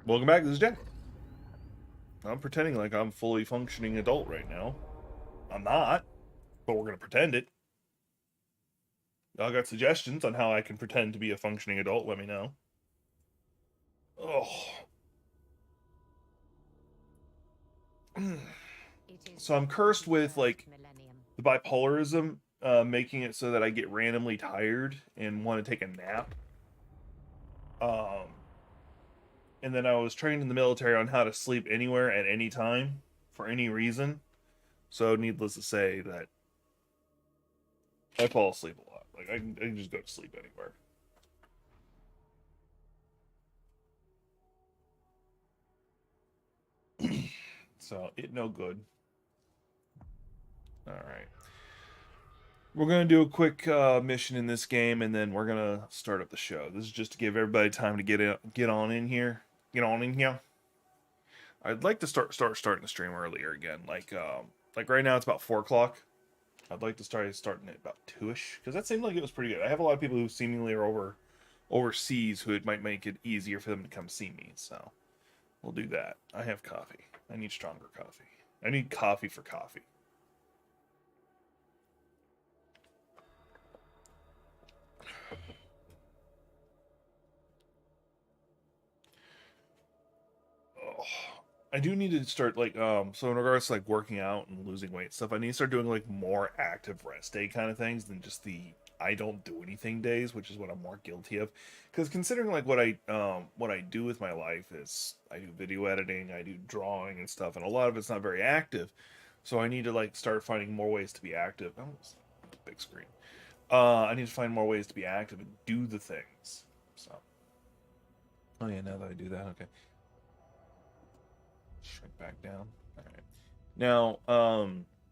Welcome back, this is Jack. I'm pretending like I'm fully functioning adult right now. I'm not, but we're gonna pretend it. Y'all got suggestions on how I can pretend to be a functioning adult? Let me know. Oh. So I'm cursed with like the bipolarism, making it so that I get randomly tired and want to take a nap. Um, and then I was trained in the military on how to sleep anywhere at any time for any reason. So needless to say that I fall asleep a lot. Like I can just go to sleep anywhere. So it no good. All right. We're gonna do a quick mission in this game, and then we're gonna start up the show. This is just to give everybody time to get on in here. Get on in here. I'd like to starting the stream earlier again. Like right now it's about 4 o'clock. I'd like to starting it about 2ish because that seemed like it was pretty good. I have a lot of people who seemingly are overseas who it might make it easier for them to come see me. So we'll do that. I have coffee. I need stronger coffee. I need coffee for coffee. Oh, I do need to start so in regards to like working out and losing weight and stuff, I need to start doing like more active rest day kind of things than just the I don't do anything days, which is what I'm more guilty of. Because considering like what I do with my life is I do video editing, I do drawing and stuff, and a lot of it's not very active. So I need to like start finding more ways to be active. Oh, big screen. I need to find more ways to be active and do the things. So. Oh yeah, now that I do that, okay. Shrink back down. All right. Now,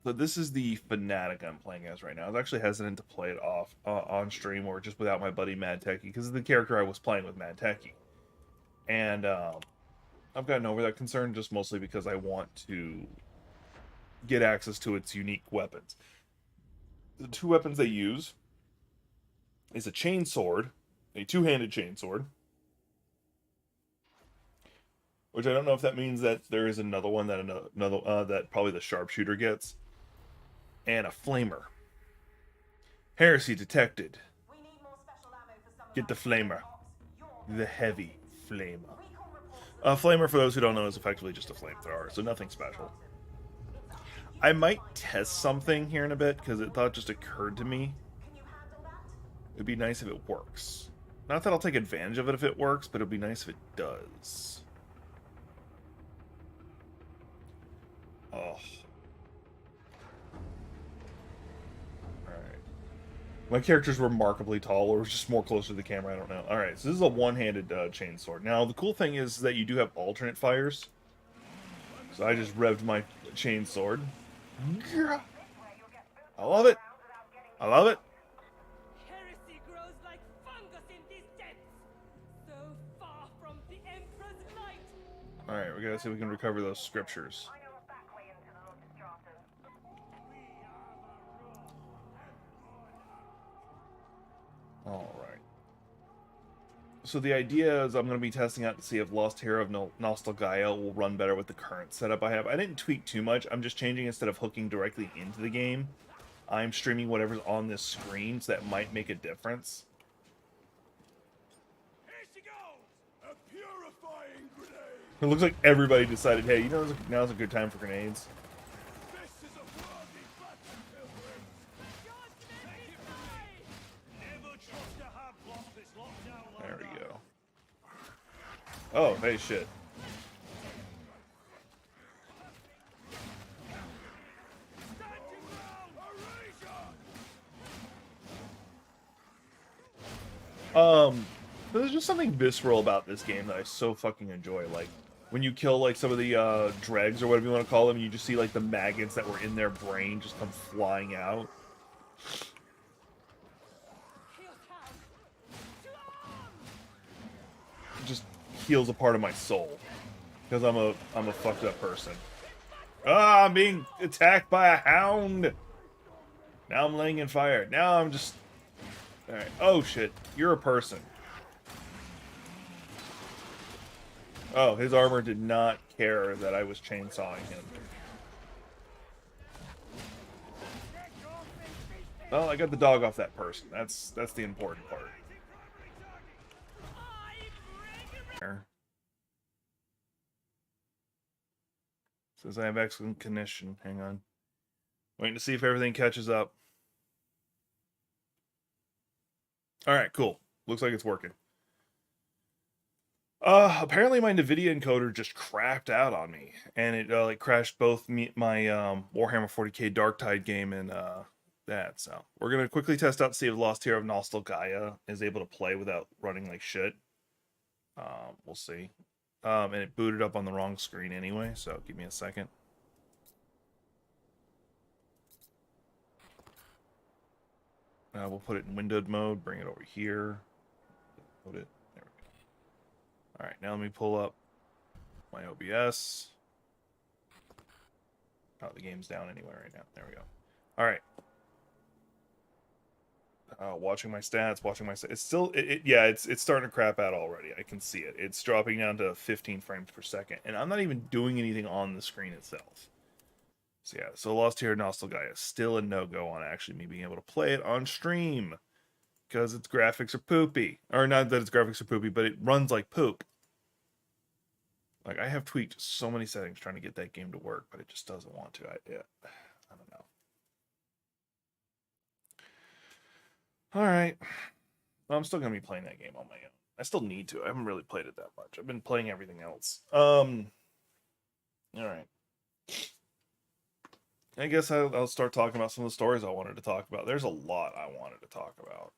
so this is the fanatic I'm playing as right now. I was actually hesitant to play it off on stream or just without my buddy Mad Techie because of the character I was playing with Mad Techie, and I've gotten over that concern just mostly because I want to get access to its unique weapons. The two weapons they use is a chain sword, a two-handed chain sword, which I don't know if that means that there is another one that that probably the sharpshooter gets, and a flamer. Heresy detected. Get the flamer. The heavy flamer. A flamer, for those who don't know, is effectively just a flamethrower, so nothing special. I might test something here in a bit, because it thought just occurred to me. It'd be nice if it works. Not that I'll take advantage of it if it works, but it'd be nice if it does. Oh. Alright. My character's remarkably tall, or just more closer to the camera, I don't know. Alright, so this is a one-handed chainsword. Now, the cool thing is that you do have alternate fires. So I just revved my chainsword. I love it! I love it! Heresy grows like fungus in these depths, so far from the Emperor's light. Alright, we gotta see if we can recover those scriptures. Alright. So the idea is I'm going to be testing out to see if Lost Hero of Nostalgia will run better with the current setup I have. I didn't tweak too much. I'm just changing instead of hooking directly into the game. I'm streaming whatever's on this screen, so that might make a difference. Here she goes! A purifying grenade! It looks like everybody decided, hey, you know, now's a good time for grenades. This is a worthy battlefield! Never trust to have lost this lockdown. There we go. Oh, hey, shit. There's just something visceral about this game that I so fucking enjoy. Like, when you kill, like, some of the, dregs, or whatever you want to call them, you just see, like, the maggots that were in their brain just come flying out. It just heals a part of my soul. Because I'm a fucked up person. Ah, I'm being attacked by a hound! Now I'm laying in fire. Now I'm just... Alright. Oh, shit. You're a person. Oh, his armor did not care that I was chainsawing him. Well, I got the dog off that person. That's the important part. There. Says I have excellent condition. Hang on. Waiting to see if everything catches up. All right, cool. Looks like it's working. Apparently my NVIDIA encoder just crapped out on me, and it like crashed both my Warhammer 40k Darktide game and that. So we're gonna quickly test out to see if Lost Hero of Nostalgaia is able to play without running like shit. We'll see. And it booted up on the wrong screen anyway, so give me a second. We'll put it in windowed mode, bring it over here. Put it. There we go. All right, now let me pull up my OBS. Oh, the game's down anyway right now. There we go. All right. Watching my stats, it's still, yeah, it's starting to crap out already. I can see it. It's dropping down to 15 frames per second, and I'm not even doing anything on the screen itself. So yeah, so Lost Hero Nostalgia is still a no-go on actually me being able to play it on stream because its graphics are poopy, or not that its graphics are poopy, but it runs like poop. Like I have tweaked so many settings trying to get that game to work, but it just doesn't want to. I don't know. All right. Well, I'm still gonna be playing that game on my own. I still need to. I haven't really played it that much. I've been playing everything else. All right. I guess I'll start talking about some of the stories I wanted to talk about. There's a lot I wanted to talk about.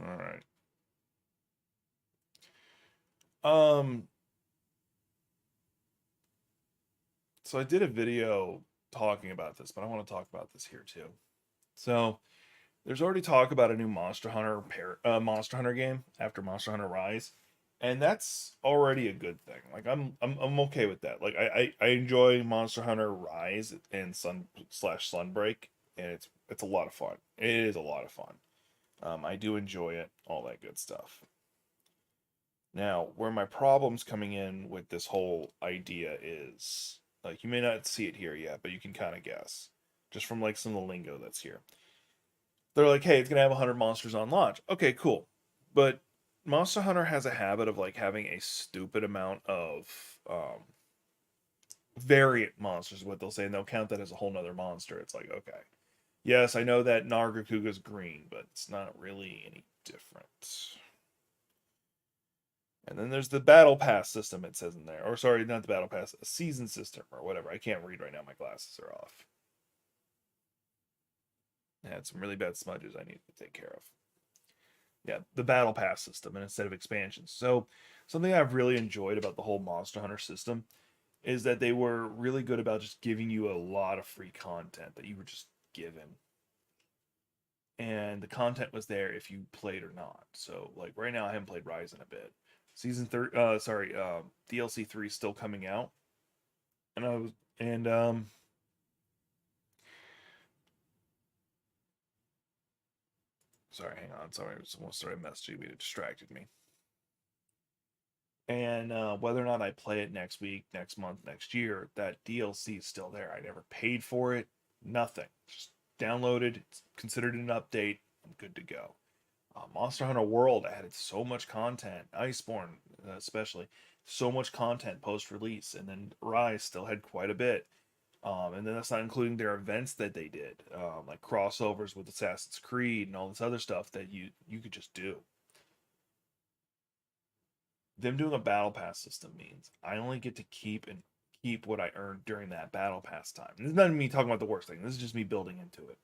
All right. So I did a video talking about this, but I want to talk about this here too. So there's already talk about a new Monster Hunter game after Monster Hunter Rise, and that's already a good thing. Like I'm okay with that. Like I enjoy Monster Hunter Rise and Sunbreak, and it's a lot of fun. It is a lot of fun. I do enjoy it, all that good stuff. Now, where my problem's coming in with this whole idea is, like, you may not see it here yet, but you can kind of guess, just from like some of the lingo that's here. They're like, hey, it's gonna have 100 monsters on launch. Okay, cool, but Monster Hunter has a habit of like having a stupid amount of variant monsters. What they'll say, and they'll count that as a whole nother monster. It's like, okay, yes, I know that Nargacuga's green, but it's not really any different. And then there's the battle pass system, it says in there. Or sorry, not the battle pass, a season system or whatever. I can't read right now, my glasses are off. I had some really bad smudges I need to take care of. Yeah, the battle pass system and instead of expansions. So something I've really enjoyed about the whole Monster Hunter system is that they were really good about just giving you a lot of free content that you were just given. And the content was there if you played or not. So like right now I haven't played Rise in a bit. DLC 3 is still coming out. And sorry, hang on. Sorry, someone started messaging me. It distracted me. And whether or not I play it next week, next month, next year, that DLC is still there. I never paid for it. Nothing. Just downloaded. It's considered an update. I'm good to go. Monster Hunter World added so much content. Iceborne, especially, so much content post release, and then Rise still had quite a bit. And then that's not including their events that they did, like crossovers with Assassin's Creed and all this other stuff that you could just do. Them doing a battle pass system means I only get to keep what I earned during that battle pass time. This is not me talking about the worst thing. This is just me building into it.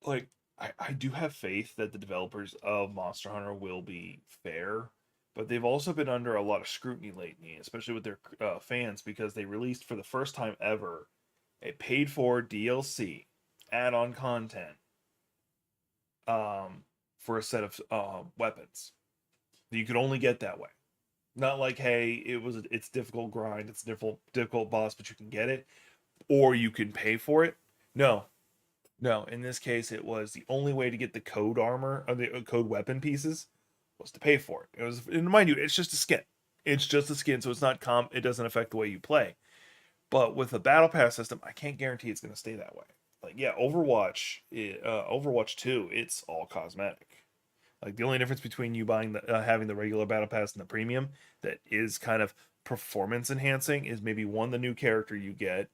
Like I do have faith that the developers of Monster Hunter will be fair, but they've also been under a lot of scrutiny lately, especially with their fans, because they released for the first time ever a paid-for DLC add-on content for a set of weapons that you could only get that way. Not like, hey, it's difficult grind, it's difficult boss, but you can get it, or you can pay for it. No, No, in this case, it was the only way to get the code armor or the code weapon pieces was to pay for it. It was, and mind you, it's just a skin. It's just a skin, so it's not comp. It doesn't affect the way you play. But with the battle pass system, I can't guarantee it's going to stay that way. Like, yeah, Overwatch 2, it's all cosmetic. Like the only difference between you buying having the regular battle pass and the premium that is kind of performance enhancing is maybe one, the new character you get,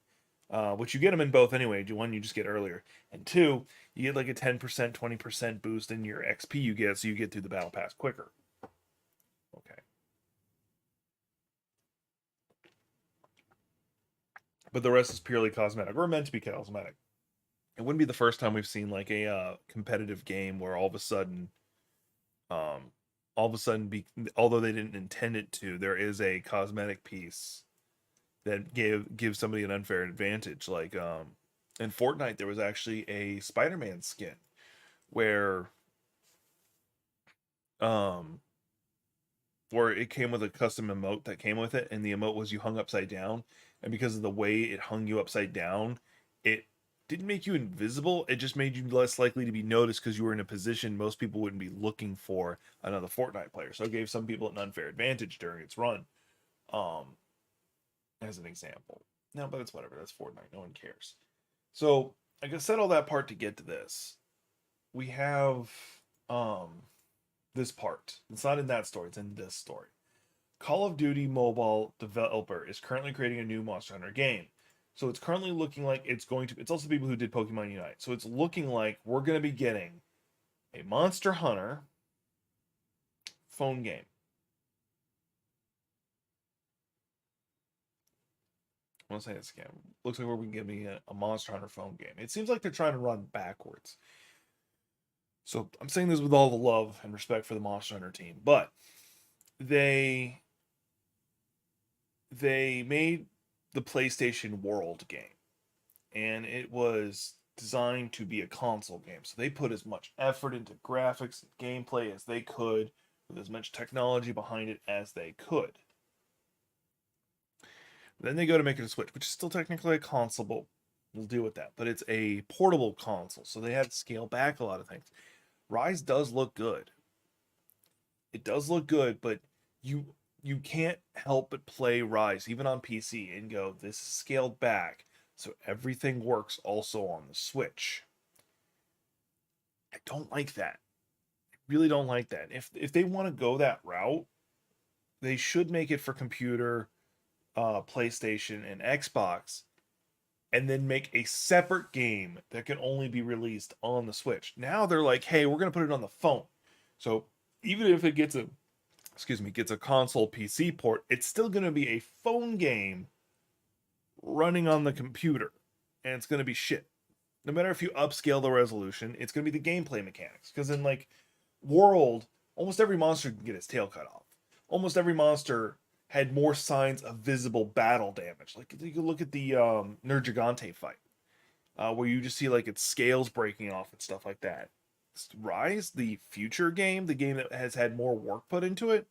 which you get them in both anyway. One you just get earlier, and two, you get like a 10%, 20% boost in your XP you get, so you get through the battle pass quicker. Okay. But the rest is purely cosmetic, or meant to be cosmetic. It wouldn't be the first time we've seen like a competitive game where um, all of a sudden, although they didn't intend it to, there is a cosmetic piece that gives somebody an unfair advantage. Like in Fortnite, there was actually a Spider-Man skin where um where it came with a custom emote that came with it, and the emote was you hung upside down, and because of the way it hung you upside down, it didn't make you invisible. It just made you less likely to be noticed because you were in a position most people wouldn't be looking for another Fortnite player. So it gave some people an unfair advantage during its run, um, as an example. No, but it's whatever. That's Fortnite. No one cares. So I said all that part to get to this. We have um this part. It's not in that story. It's in this story. Call of Duty mobile developer is currently creating a new Monster Hunter game. So it's currently looking like it's going to. It's also people who did Pokemon Unite. So it's looking like we're going to be getting a Monster Hunter phone game. I want to say this again. Looks like we're going to get a Monster Hunter phone game. It seems like they're trying to run backwards. So I'm saying this with all the love and respect for the Monster Hunter team, but they made the PlayStation World game, and it was designed to be a console game. So they put as much effort into graphics and gameplay as they could, with as much technology behind it as they could. Then they go to make it a Switch, which is still technically a console, but we'll deal with that. But it's a portable console, so they had to scale back a lot of things. Rise does look good. It does look good, but you can't help but play Rise even on PC and go, this is scaled back, so everything works also on the Switch. I don't like that. I really don't like that. If they want to go that route, they should make it for computer, PlayStation, and Xbox, and then make a separate game that can only be released on the Switch. Now they're like, hey, we're gonna put it on the phone. So even if it gets a console PC port, it's still gonna be a phone game running on the computer, and it's gonna be shit. No matter if you upscale the resolution, it's gonna be the gameplay mechanics. Because in like World, almost every monster can get its tail cut off. Almost every monster had more signs of visible battle damage. Like you can look at the Nergigante fight, where you just see like its scales breaking off and stuff like that. Rise, the future game, the game that has had more work put into it,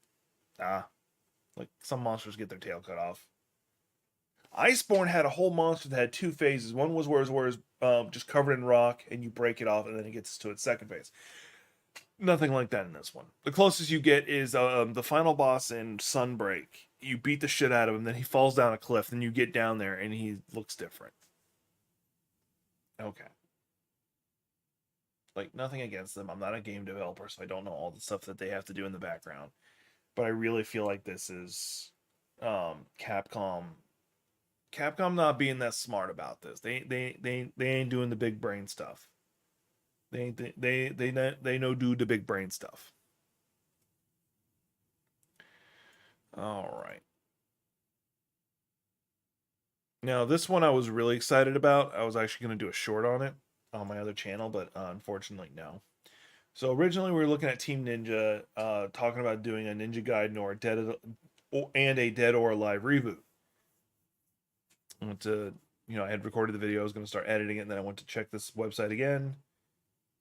like some monsters get their tail cut off. Iceborne had a whole monster that had two phases. One was where it's just covered in rock, and you break it off, and then it gets to its second phase. Nothing like that in this one. The closest you get is the final boss in Sunbreak. You beat the shit out of him, then he falls down a cliff, then you get down there, and he looks different. Okay. Like, nothing against them. I'm not a game developer, so I don't know all the stuff that they have to do in the background. But I really feel like this is Capcom. Capcom not being that smart about this. They ain't doing the big brain stuff. They know do the big brain stuff. All right. Now this one I was really excited about. I was actually going to do a short on it on my other channel, but unfortunately no. So originally we were looking at Team Ninja, talking about doing a Ninja Gaiden or a Dead or Alive reboot. I went to, I had recorded the video. I was going to start editing it, and then I went to check this website again.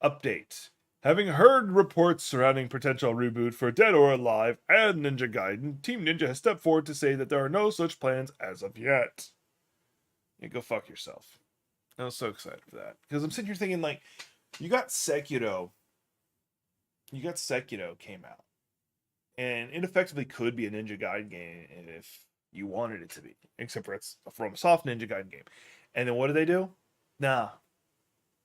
Update. Having heard reports surrounding potential reboot for Dead or Alive and Ninja Gaiden, Team Ninja has stepped forward to say that there are no such plans as of yet. Yeah, go fuck yourself. I was so excited for that because I'm sitting here thinking like, you got Sekiro. You got Sekiro came out, and it effectively could be a Ninja Gaiden game if you wanted it to be, except for it's a From Soft Ninja Gaiden game. And then what do they do? Nah,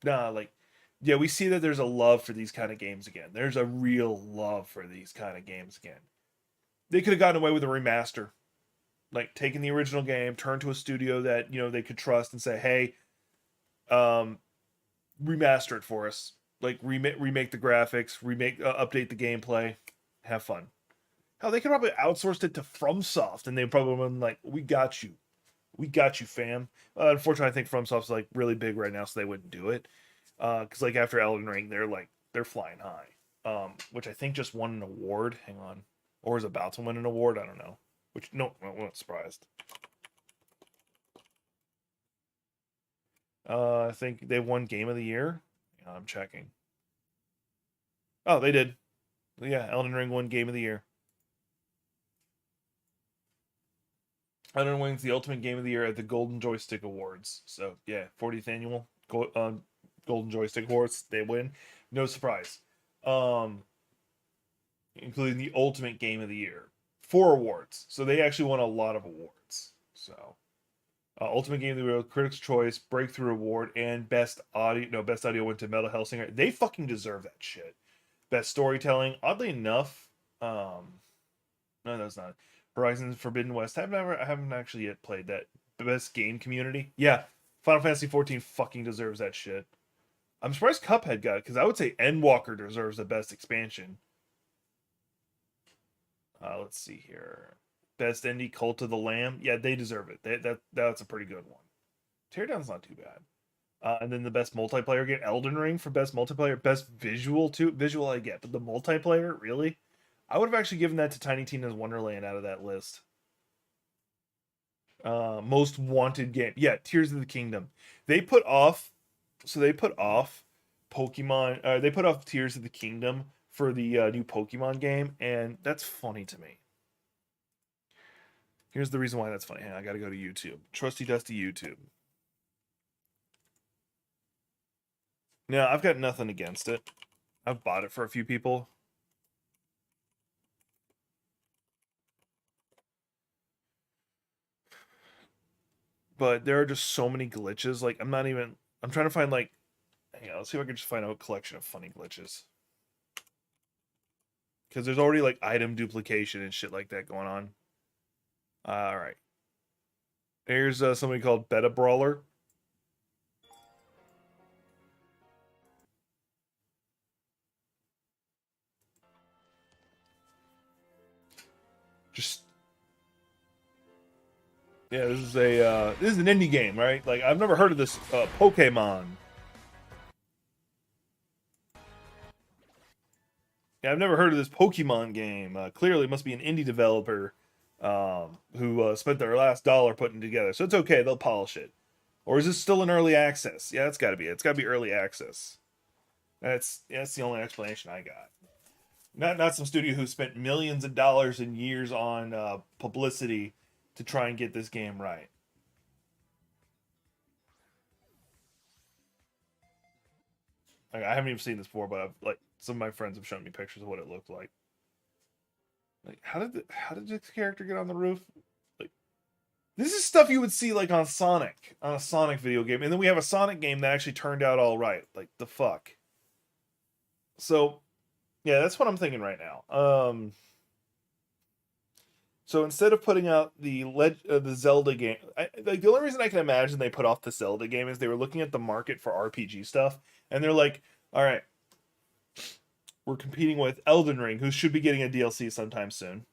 nah. Like, yeah, we see that there's a love for these kind of games again. There's a real love for these kind of games again. They could have gotten away with a remaster, like taking the original game, turn to a studio that they could trust, and say, "Hey, um, remaster it for us. Like remake the graphics, update the gameplay, have fun." Hell, they could probably outsourced it to FromSoft, and they probably been like, we got you, fam." Unfortunately, I think FromSoft's like really big right now, so they wouldn't do it. Because like after Elden Ring, they're flying high. Which I think just won an award. Hang on, or is about to win an award. I don't know. Which no, I'm not surprised. I think they won Game of the Year. I'm checking. Oh, they did. Yeah, Elden Ring won Game of the Year. Elden Ring's the ultimate game of the year at the Golden Joystick Awards. So yeah, 40th annual Golden Joystick Awards. They win. No surprise. Um, Including the ultimate game of the year. 4 awards. So they actually won a lot of awards. So ultimate game of the year, Critics' Choice, Breakthrough Award, and best audio. No, best audio went to Metal Hellsinger. They fucking deserve that shit. Best storytelling. Oddly enough, no, that's not. Horizon Forbidden West. I haven't actually yet played that. Best game community. Yeah, Final Fantasy 14 fucking deserves that shit. I'm surprised Cuphead got it because I would say Endwalker deserves the best expansion. Let's see here. Best indie Cult of the Lamb. Yeah, they deserve it. That's a pretty good one. Teardown's not too bad. And then the best multiplayer game, Elden Ring for best multiplayer, best visual too. Visual I get, but the multiplayer, really? I would have actually given that to Tiny Tina's Wonderland out of that list. Most wanted game, yeah, Tears of the Kingdom. They put off, they put off Pokemon. They put off Tears of the Kingdom for the new Pokemon game, and that's funny to me. Here's the reason why that's funny. Hang on, I got to go to YouTube. Trusty dusty YouTube. Now I've got nothing against it. I've bought it for a few people. But there are just so many glitches. Like I'm trying to find like, hang on, let's see if I can just find a collection of funny glitches. Because there's already like item duplication and shit like that going on. All right. Here's somebody called Beta Brawler. Just yeah, this is an indie game, right? Like I've never heard of this Pokemon. Yeah, I've never heard of this Pokemon game. Clearly, it must be an indie developer who spent their last dollar putting it together. So it's okay; they'll polish it. Or is this still in early access? Yeah, that's got to be it. It's got to be early access. That's the only explanation I got. Not some studio who spent millions of dollars and years on publicity to try and get this game right. Like, I haven't even seen this before, but like some of my friends have shown me pictures of what it looked like. Like how did this character get on the roof? Like this is stuff you would see like on a Sonic video game, and then we have a Sonic game that actually turned out all right. Like the fuck. So yeah, that's what I'm thinking right now. So instead of putting out the Zelda game, like the only reason I can imagine they put off the Zelda game is they were looking at the market for RPG stuff, and they're like, all right, we're competing with Elden Ring, who should be getting a DLC sometime soon.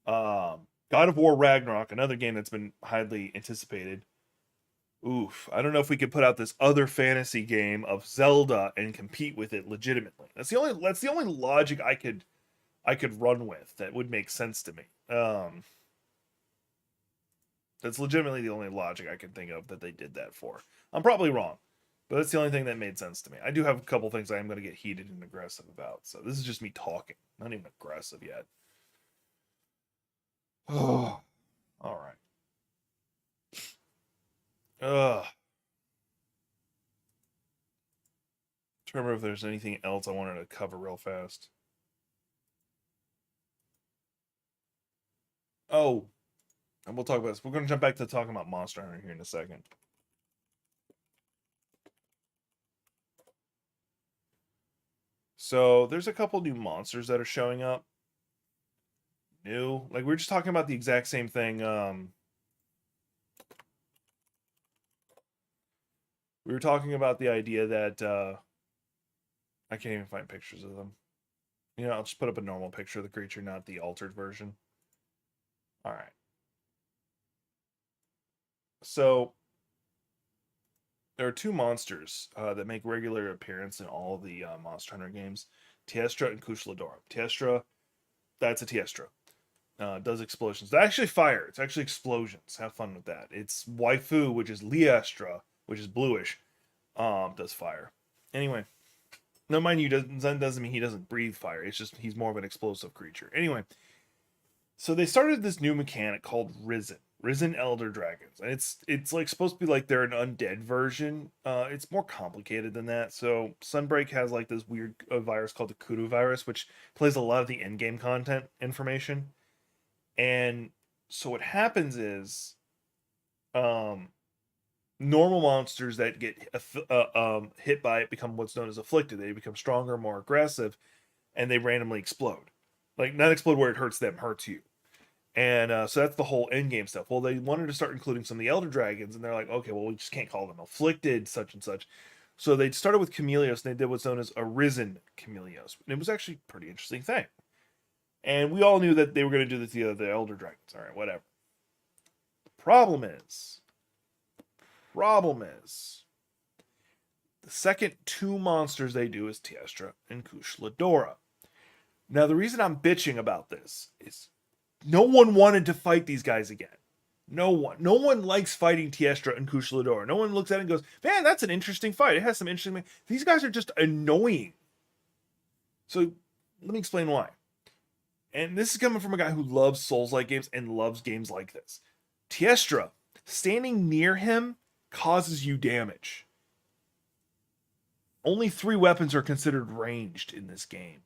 God of War Ragnarok, another game that's been highly anticipated. Oof, I don't know if we could put out this other fantasy game of Zelda and compete with it legitimately. That's the only logic I could run with that would make sense to me. That's legitimately the only logic I can think of that they did that for. I'm probably wrong, but that's the only thing that made sense to me. I do have a couple things I am going to get heated and aggressive about, so this is just me talking, not even aggressive yet. Oh, all right. Ugh. Trying to remember if there's anything else I wanted to cover real fast. Oh, and we'll talk about this. We're going to jump back to talking about Monster Hunter here in a second. So there's a couple new monsters that are showing up. New, like we were just talking about the exact same thing. We were talking about the idea that I can't even find pictures of them. You know, I'll just put up a normal picture of the creature, not the altered version. All right. So there are two monsters that make regular appearance in all of the Monster Hunter games: Tiestra and Kushladora. Tiestra, that's a Tiestra. Does explosions. They actually fire. It's actually explosions. Have fun with that. It's Waifu, which is Liestra, which is bluish, does fire. Anyway, no, mind you, doesn't mean he doesn't breathe fire. It's just he's more of an explosive creature. Anyway, so they started this new mechanic called Risen Elder Dragons, and it's like supposed to be like they're an undead version. It's more complicated than that. So Sunbreak has like this weird virus called the Kudu virus, which plays a lot of the end game content information. And so what happens is, normal monsters that get hit by it become what's known as afflicted. They become stronger, more aggressive, and they randomly explode. Like not explode where it hurts them, hurts you. And so that's the whole end game stuff. Well, they wanted to start including some of the Elder Dragons, and they're like, okay, well, we just can't call them afflicted, such and such. So they started with Chameleos, and they did what's known as a Risen Chameleos. And it was actually a pretty interesting thing. And we all knew that they were going to do this to the Elder Dragons. All right, whatever. Problem is, the second two monsters they do is Tiestra and Kushladora. Now, the reason I'm bitching about this is no one wanted to fight these guys again. No one. No one likes fighting Tiestra and Kushladora. No one looks at it and goes, man, that's an interesting fight. It has some interesting... These guys are just annoying. So, let me explain why. And this is coming from a guy who loves Souls-like games and loves games like this. Tiestra, standing near him causes you damage. Only 3 weapons are considered ranged in this game.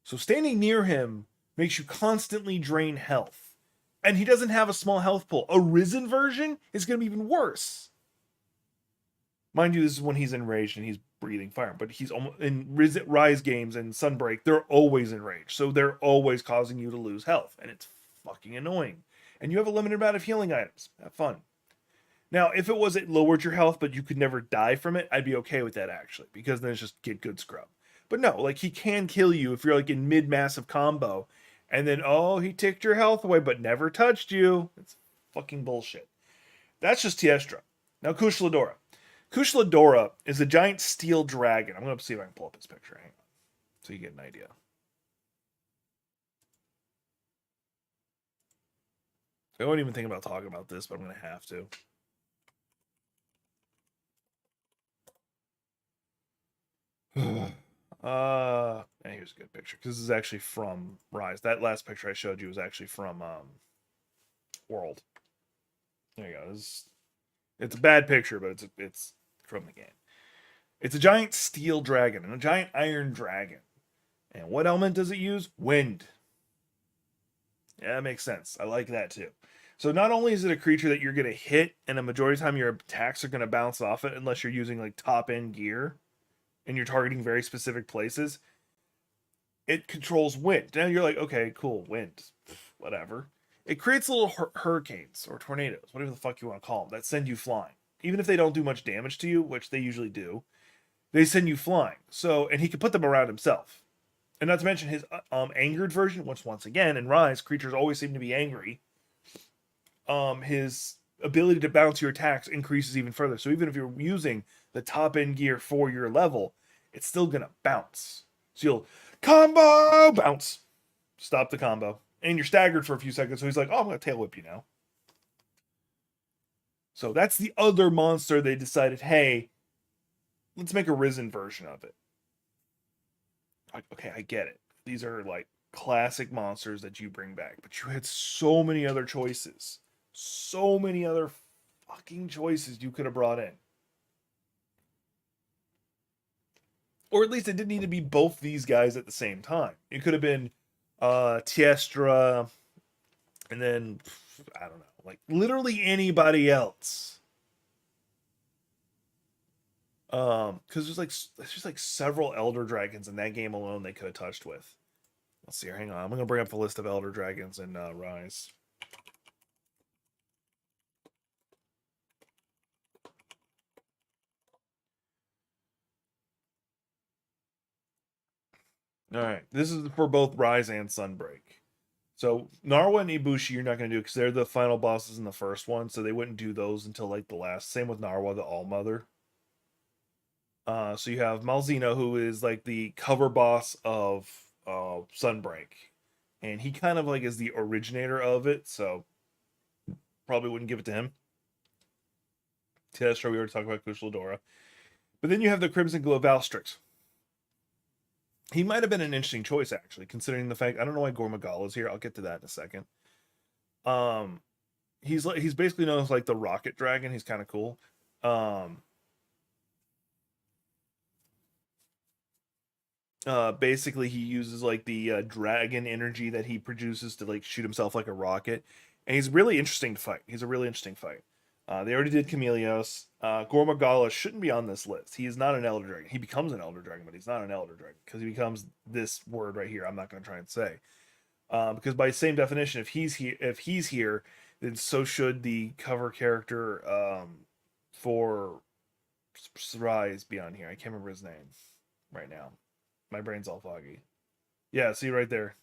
So standing near him makes you constantly drain health. And he doesn't have a small health pool. A Risen version is going to be even worse. Mind you, this is when he's enraged and he's breathing fire. But he's almost in Rise games and Sunbreak, they're always enraged. So they're always causing you to lose health. And it's fucking annoying. And you have a limited amount of healing items. Have fun. Now, if it was it lowered your health, but you could never die from it, I'd be okay with that actually. Because then it's just get good scrub. But no, like he can kill you if you're like in mid-massive combo. And then, oh, he ticked your health away, but never touched you. It's fucking bullshit. That's just Tiestra. Now, Kushladora. Kushladora is a giant steel dragon. I'm going to see if I can pull up his picture. Hang on. So you get an idea. I don't even think about talking about this, but I'm going to have to. And here's a good picture because this is actually from Rise. That last picture I showed you was actually from World. There you go. It's a bad picture, but it's from the game. It's a giant steel dragon and a giant iron dragon. And what element does it use? Wind. Yeah, that makes sense. I like that too. So not only is it a creature that you're going to hit, and a majority of the time your attacks are going to bounce off it unless you're using like top end gear and you're targeting very specific places, it controls wind. Now you're like, okay, cool, wind, whatever. It creates little hurricanes or tornadoes, whatever the fuck you want to call them, that send you flying. Even if they don't do much damage to you, which they usually do, they send you flying. So, and he can put them around himself. And not to mention his angered version, which once again in Rise, creatures always seem to be angry. His ability to bounce your attacks increases even further. So even if you're using the top end gear for your level, it's still gonna bounce. So you'll combo bounce, stop the combo, and you're staggered for a few seconds. So he's like, "Oh, I'm gonna tail whip you now." So that's the other monster they decided, hey, let's make a Risen version of it. Okay, I get it. These are like classic monsters that you bring back, but you had so many other choices. So many other fucking choices you could have brought in. or at least it didn't need to be both these guys at the same time. It could have been Tiestra, and then I don't know, like literally anybody else. Because there's like several Elder Dragons in that game alone they could have touched with. Let's see here. Hang on, I'm gonna bring up the list of Elder Dragons in Rise. All right, this is for both Rise and Sunbreak. So Narwa and Ibushi you're not going to do because they're the final bosses in the first one, so they wouldn't do those until like the last. Same with Narwa, the All Mother. So you have Malzeno, who is like the cover boss of Sunbreak, and he kind of like is the originator of it, so probably wouldn't give it to him. Test, we already talked about Kushladora. But then you have the Crimson Glow Valstrix. He might have been an interesting choice, actually, considering the fact I don't know why Gormagala is here. I'll get to that in a second. He's basically known as like the Rocket Dragon. He's kind of cool. Basically he uses like the dragon energy that he produces to like shoot himself like a rocket, and he's really interesting to fight. He's a really interesting fight. They already did Chameleos. Gormagala shouldn't be on this list. He is not an Elder Dragon. He becomes an Elder Dragon, but he's not an Elder Dragon because he becomes this word right here. I'm not going to try and say because by same definition, if he's here, then so should the cover character for Rise be on here. I can't remember his name right now. My brain's all foggy. Yeah, see right there.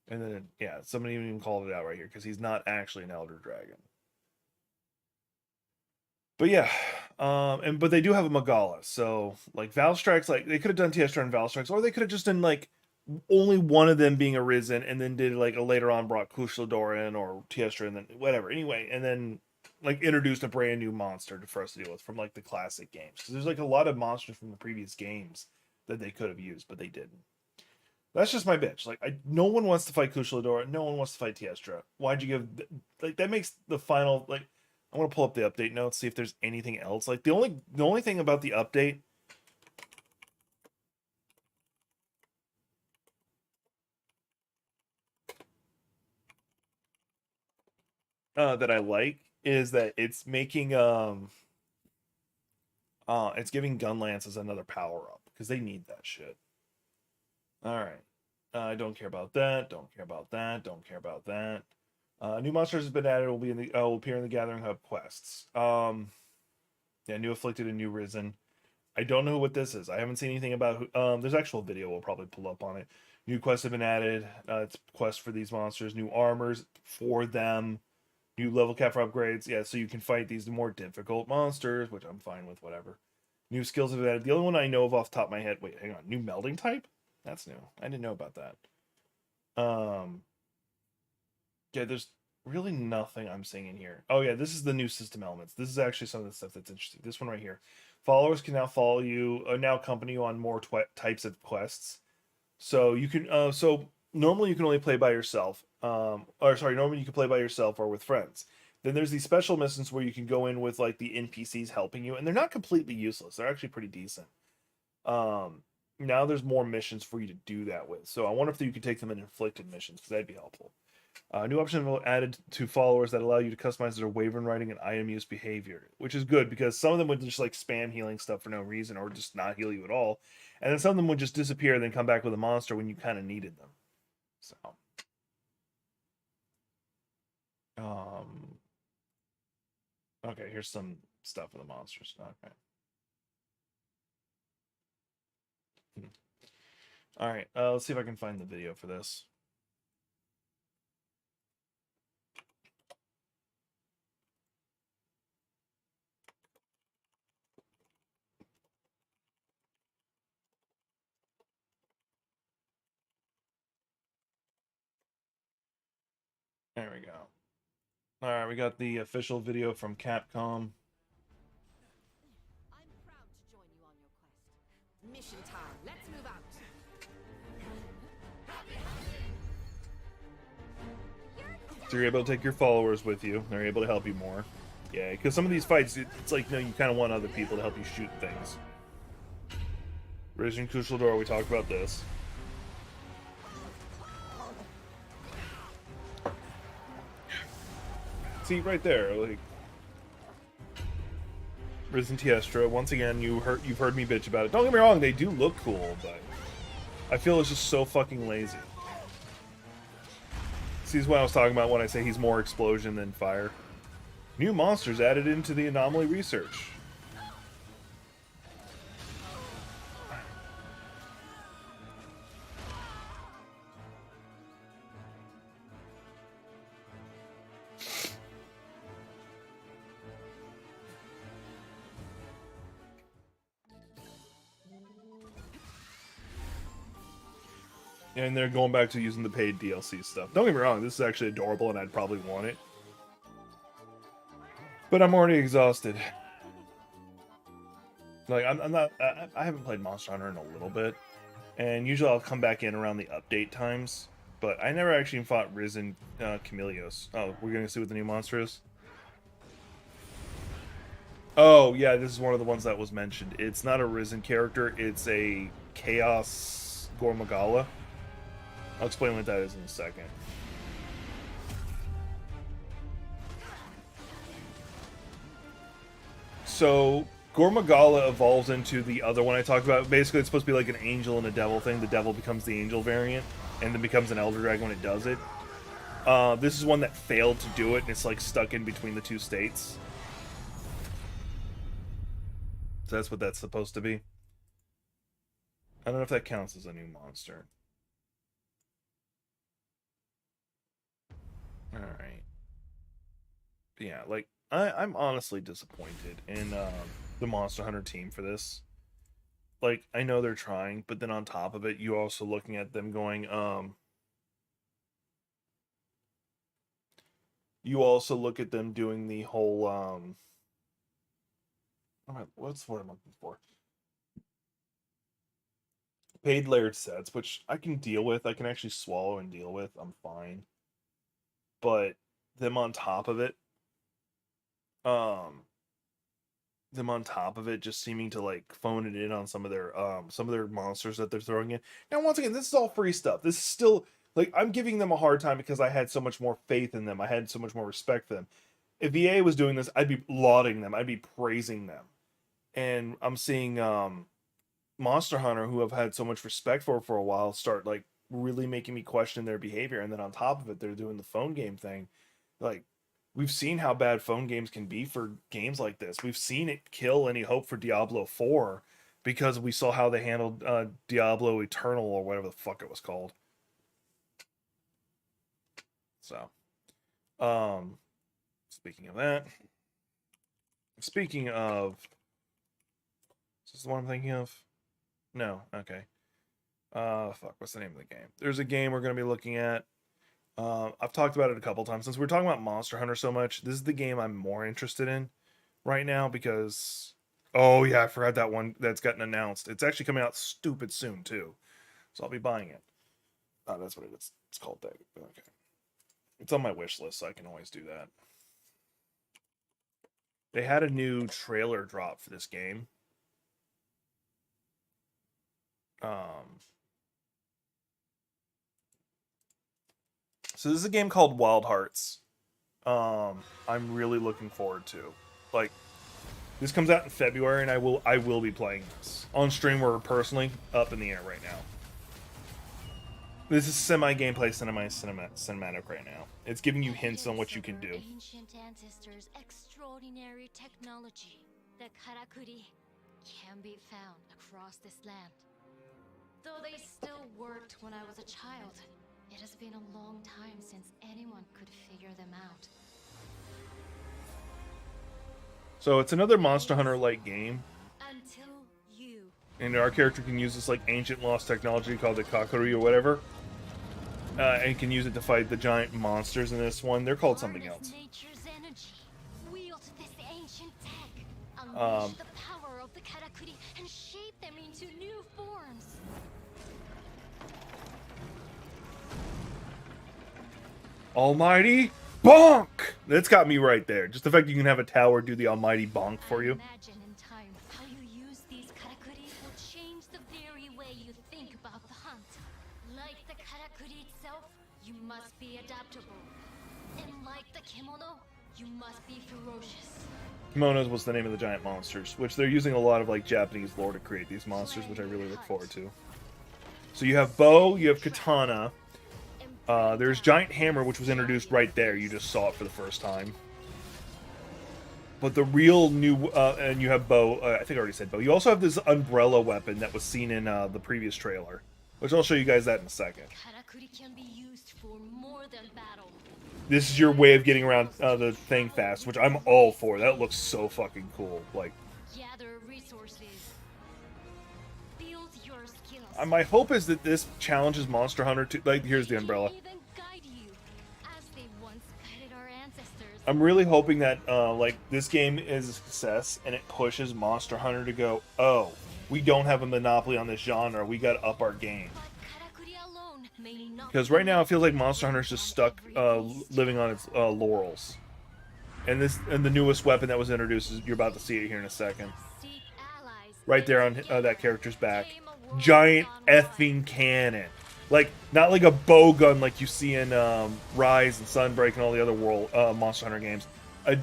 And then yeah, somebody even called it out right here because he's not actually an Elder Dragon. But yeah, but they do have a Magala, so like Valstrax, like they could have done Tiestra and Valstrax, or they could have just done like only one of them being arisen, and then did like a later on brought Kushladora in or Tiestra, and then whatever. Anyway, and then like introduced a brand new monster for us to deal with from like the classic games. Because there's like a lot of monsters from the previous games that they could have used, but they didn't. That's just my bitch. Like, no one wants to fight Kushladora. No one wants to fight Tiestra. Why'd you give like that makes the final like. I want to pull up the update notes, see if there's anything else. Like the only thing about the update that I like is that it's making it's giving Gunlances another power up because they need that shit. All right. I don't care about that. Don't care about that. Don't care about that. New monsters has been added. Will appear in the Gathering Hub quests. Yeah, new afflicted and new risen. I don't know what this is. I haven't seen anything about who. There's actual video we'll probably pull up on it. New quests have been added. It's quests for these monsters. New armors for them. New level cap for upgrades. Yeah, so you can fight these more difficult monsters, which I'm fine with. Whatever. New skills have been added. The only one I know of off the top of my head. Wait, hang on. New melding type. That's new. I didn't know about that. Yeah, there's really nothing I'm seeing in here. Oh yeah, this is the new system elements. This is actually some of the stuff that's interesting. This one right here. Followers can now follow you, now accompany you on more types of quests. So you can, so normally you can only play by yourself. Or sorry, normally you can play by yourself or with friends. Then there's these special missions where you can go in with like the NPCs helping you, and they're not completely useless. They're actually pretty decent. Now there's more missions for you to do that with. So I wonder if you could take them in inflicted missions because that'd be helpful. New option added to followers that allow you to customize their Wyvern writing and item use behavior, which is good because some of them would just like spam healing stuff for no reason or just not heal you at all, and then some of them would just disappear and then come back with a monster when you kind of needed them. So, okay, here's some stuff for the monsters. Okay. All right, let's see if I can find the video for this. There we go. All right, we got the official video from Capcom. I'm proud to join you on your quest. Mission time. Let's move out. So you're able to take your followers with you. They're able to help you more. Yeah, because some of these fights, it's like, you know, you kind of want other people to help you shoot things. Risen Crucial Door, we talked about this. See, right there, like... Risen Tiestra, once again, you've heard me bitch about it. Don't get me wrong, they do look cool, but... I feel it's just so fucking lazy. See, this is what I was talking about when I say he's more explosion than fire. New monsters added into the anomaly research. And they're going back to using the paid DLC stuff. Don't get me wrong, this is actually adorable and I'd probably want it. But I'm already exhausted. Like, I'm not... I haven't played Monster Hunter in a little bit. And usually I'll come back in around the update times. But I never actually fought Risen Chameleos. Oh, we're going to see what the new monster is? Oh, yeah, this is one of the ones that was mentioned. It's not a Risen character, it's a Chaos Gormagala. I'll explain what that is in a second. So, Gormagala evolves into the other one I talked about. Basically, it's supposed to be like an angel and a devil thing. The devil becomes the angel variant, and then becomes an elder dragon when it does it. This is one that failed to do it, and it's like stuck in between the two states. So that's what that's supposed to be. I don't know if that counts as a new monster. Alright. Yeah, like, I'm honestly disappointed in the Monster Hunter team for this. Like, I know they're trying, but then on top of it, you're also looking at them going, you also look at them doing the whole, what's the word I'm looking for? Paid layered sets, which I can deal with. I can actually swallow and deal with. I'm fine. But them on top of it, just seeming to like phone it in on some of their monsters that they're throwing in. Now, once again, this is all free stuff. This is still like I'm giving them a hard time because I had so much more faith in them. I had so much more respect for them. If EA was doing this, I'd be lauding them. I'd be praising them. And I'm seeing Monster Hunter, who I've had so much respect for a while, start like really making me question their behavior. And then on top of it, they're doing the phone game thing. Like, we've seen how bad phone games can be for games like this. We've seen it kill any hope for Diablo 4 because we saw how they handled Diablo Eternal or whatever the fuck it was called. So, speaking of that, speaking of, is this the one I'm thinking of? No, okay. Fuck, what's the name of the game? There's a game we're going to be looking at. I've talked about it a couple times. Since we're talking about Monster Hunter so much, this is the game I'm more interested in right now because... Oh, yeah, I forgot that one that's gotten announced. It's actually coming out stupid soon, too. So I'll be buying it. Oh, that's what it is. It's called that. Okay. It's on my wish list, so I can always do that. They had a new trailer drop for this game. So this is a game called Wild Hearts. I'm really looking forward to. Like, this comes out in February, and I will be playing this on stream or personally up in the air right now. This is semi-gameplay, cinematic right now. It's giving you hints on what you can do. Ancient ancestors' extraordinary technology. The karakuri can be found across this land. Though they still worked when I was a child, it has been a long time since anyone could figure them out. So it's another Monster Hunter-like game. Until you. And our character can use this like ancient lost technology called the Kakuri or whatever. And can use it to fight the giant monsters in this one. They're called something else. Nature's energy. Wield this ancient tech. Unleash the power of the karakuri and shape them into new forms. Almighty bonk! That's got me right there. Just the fact you can have a tower do the almighty bonk for you. Imagine in time how you use these karakuri will change the very karakuri itself, you must be adaptable. And like the kimono, you must be ferocious. Kimonos was the name of the giant monsters, which they're using a lot of like Japanese lore to create these monsters, which I really look forward to. So you have bow, you have katana. There's giant hammer, which was introduced right there. You just saw it for the first time. But the real new, and you have bow. I think I already said bow. You also have this umbrella weapon that was seen in the previous trailer, which I'll show you guys that in a second. Karakuri can be used for more than battle. This is your way of getting around the thing fast, which I'm all for. That looks so fucking cool. Like, Gather resources. Build your skills. my hope is that this challenges Monster Hunter to like. Here's the umbrella. They even guide you, as they once guided our ancestors. I'm really hoping that like this game is a success and it pushes Monster Hunter to go, oh, we don't have a monopoly on this genre. We got to up our game. But karakuri alone may not Because right now it feels like Monster Hunter's just stuck living on its laurels. And the newest weapon that was introduced is you're about to see it here in a second. seek allies. Right there on that character's back. Giant effing cannon. Like, not like a bow gun like you see in Rise and Sunbreak and all the other Monster Hunter games.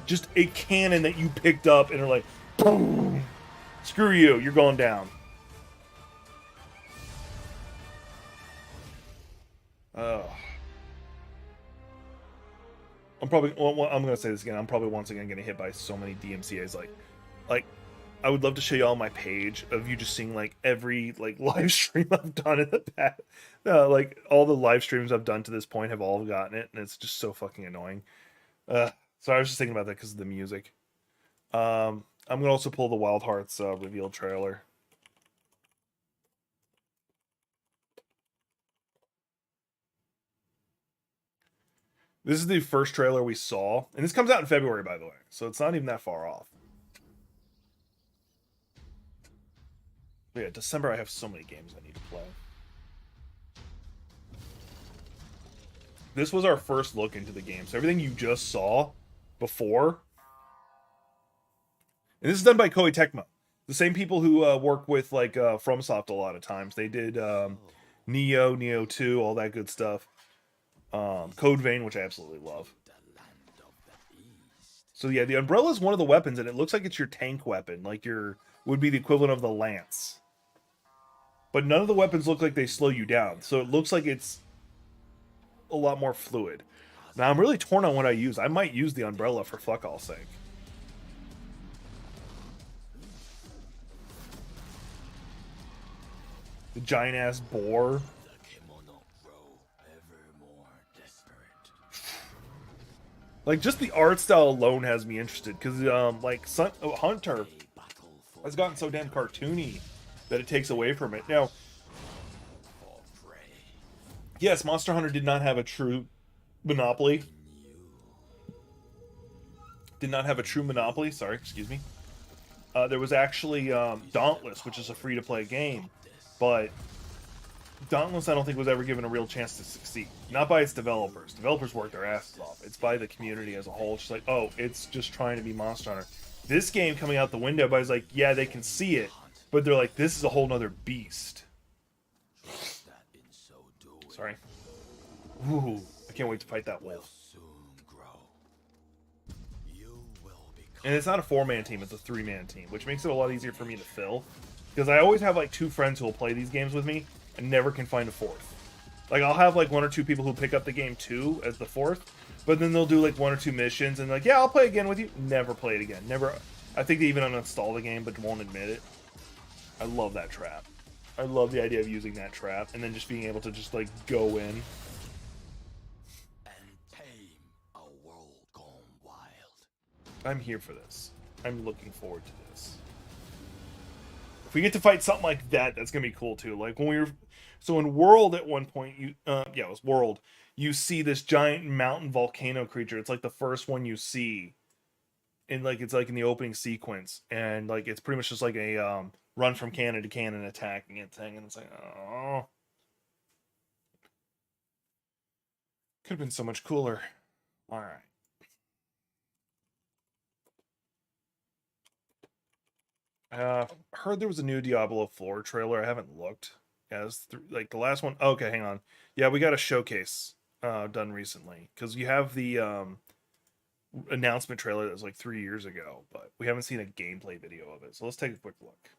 Just a cannon that you picked up and are like, boom! Screw you, you're going down. I'm gonna say this again. I'm probably once again getting hit by so many DMCA's. Like, I would love to show you all my page of you just seeing like every like live stream I've done in the past. Like all the live streams I've done to this point have all gotten it, and it's just so fucking annoying. So I was just thinking about that because of the music. I'm gonna also pull the Wild Hearts reveal trailer. This is the first trailer we saw, and this comes out in February, by the way, so it's not even that far off. But yeah, December I have so many games I need to play. This was our first look into the game, so everything you just saw before, and this is done by Koei Tecmo, the same people who work with like FromSoft a lot of times. They did Neo 2, all that good stuff. Code Vein, which I absolutely love. So yeah, the umbrella is one of the weapons, and it looks like it's your tank weapon, like would be the equivalent of the lance. But none of the weapons look like they slow you down, so it looks like it's a lot more fluid. Now I'm really torn on what I use. I might use the umbrella for fuck all sake. The giant ass boar. Like, just the art style alone has me interested, because, like, Hunter has gotten so damn cartoony that it takes away from it. Now, yes, Monster Hunter did not have a true monopoly. Sorry, excuse me. There was actually Dauntless, which is a free-to-play game, but Dauntless, I don't think, was ever given a real chance to succeed. Not by its developers. Developers worked their asses off. It's by the community as a whole. It's just like, oh, it's just trying to be Monster Hunter. This game coming out the window, everybody's like, yeah, they can see it, but they're like, this is a whole nother beast. Sorry. Ooh, I can't wait to fight that wolf. And it's not a 4-man team, it's a 3-man team, which makes it a lot easier for me to fill. Because I always have like 2 friends who will play these games with me, and never can find a 4th. Like, I'll have like 1 or 2 people who pick up the game too as the 4th, but then they'll do like 1 or 2 missions and like, yeah, I'll play again with you. Never play it again. Never. I think they even uninstall the game, but won't admit it. I love that trap. I love the idea of using that trap and then just being able to just like go in. And tame a world gone wild. I'm here for this. I'm looking forward to this. If we get to fight something like that, that's gonna be cool too. Like when we were, so in World at one point, it was World. You see this giant mountain volcano creature. It's like the first one you see, and like it's like in the opening sequence, and like it's pretty much just like a run from cannon to cannon attacking it thing, and it's like, oh, could have been so much cooler. All right. Heard there was a new Diablo 4 trailer. I haven't looked. as like the last one. Okay, hang on. Yeah, we got a showcase done recently because you have the announcement trailer that was like 3 years ago, but we haven't seen a gameplay video of it. So let's take a quick look.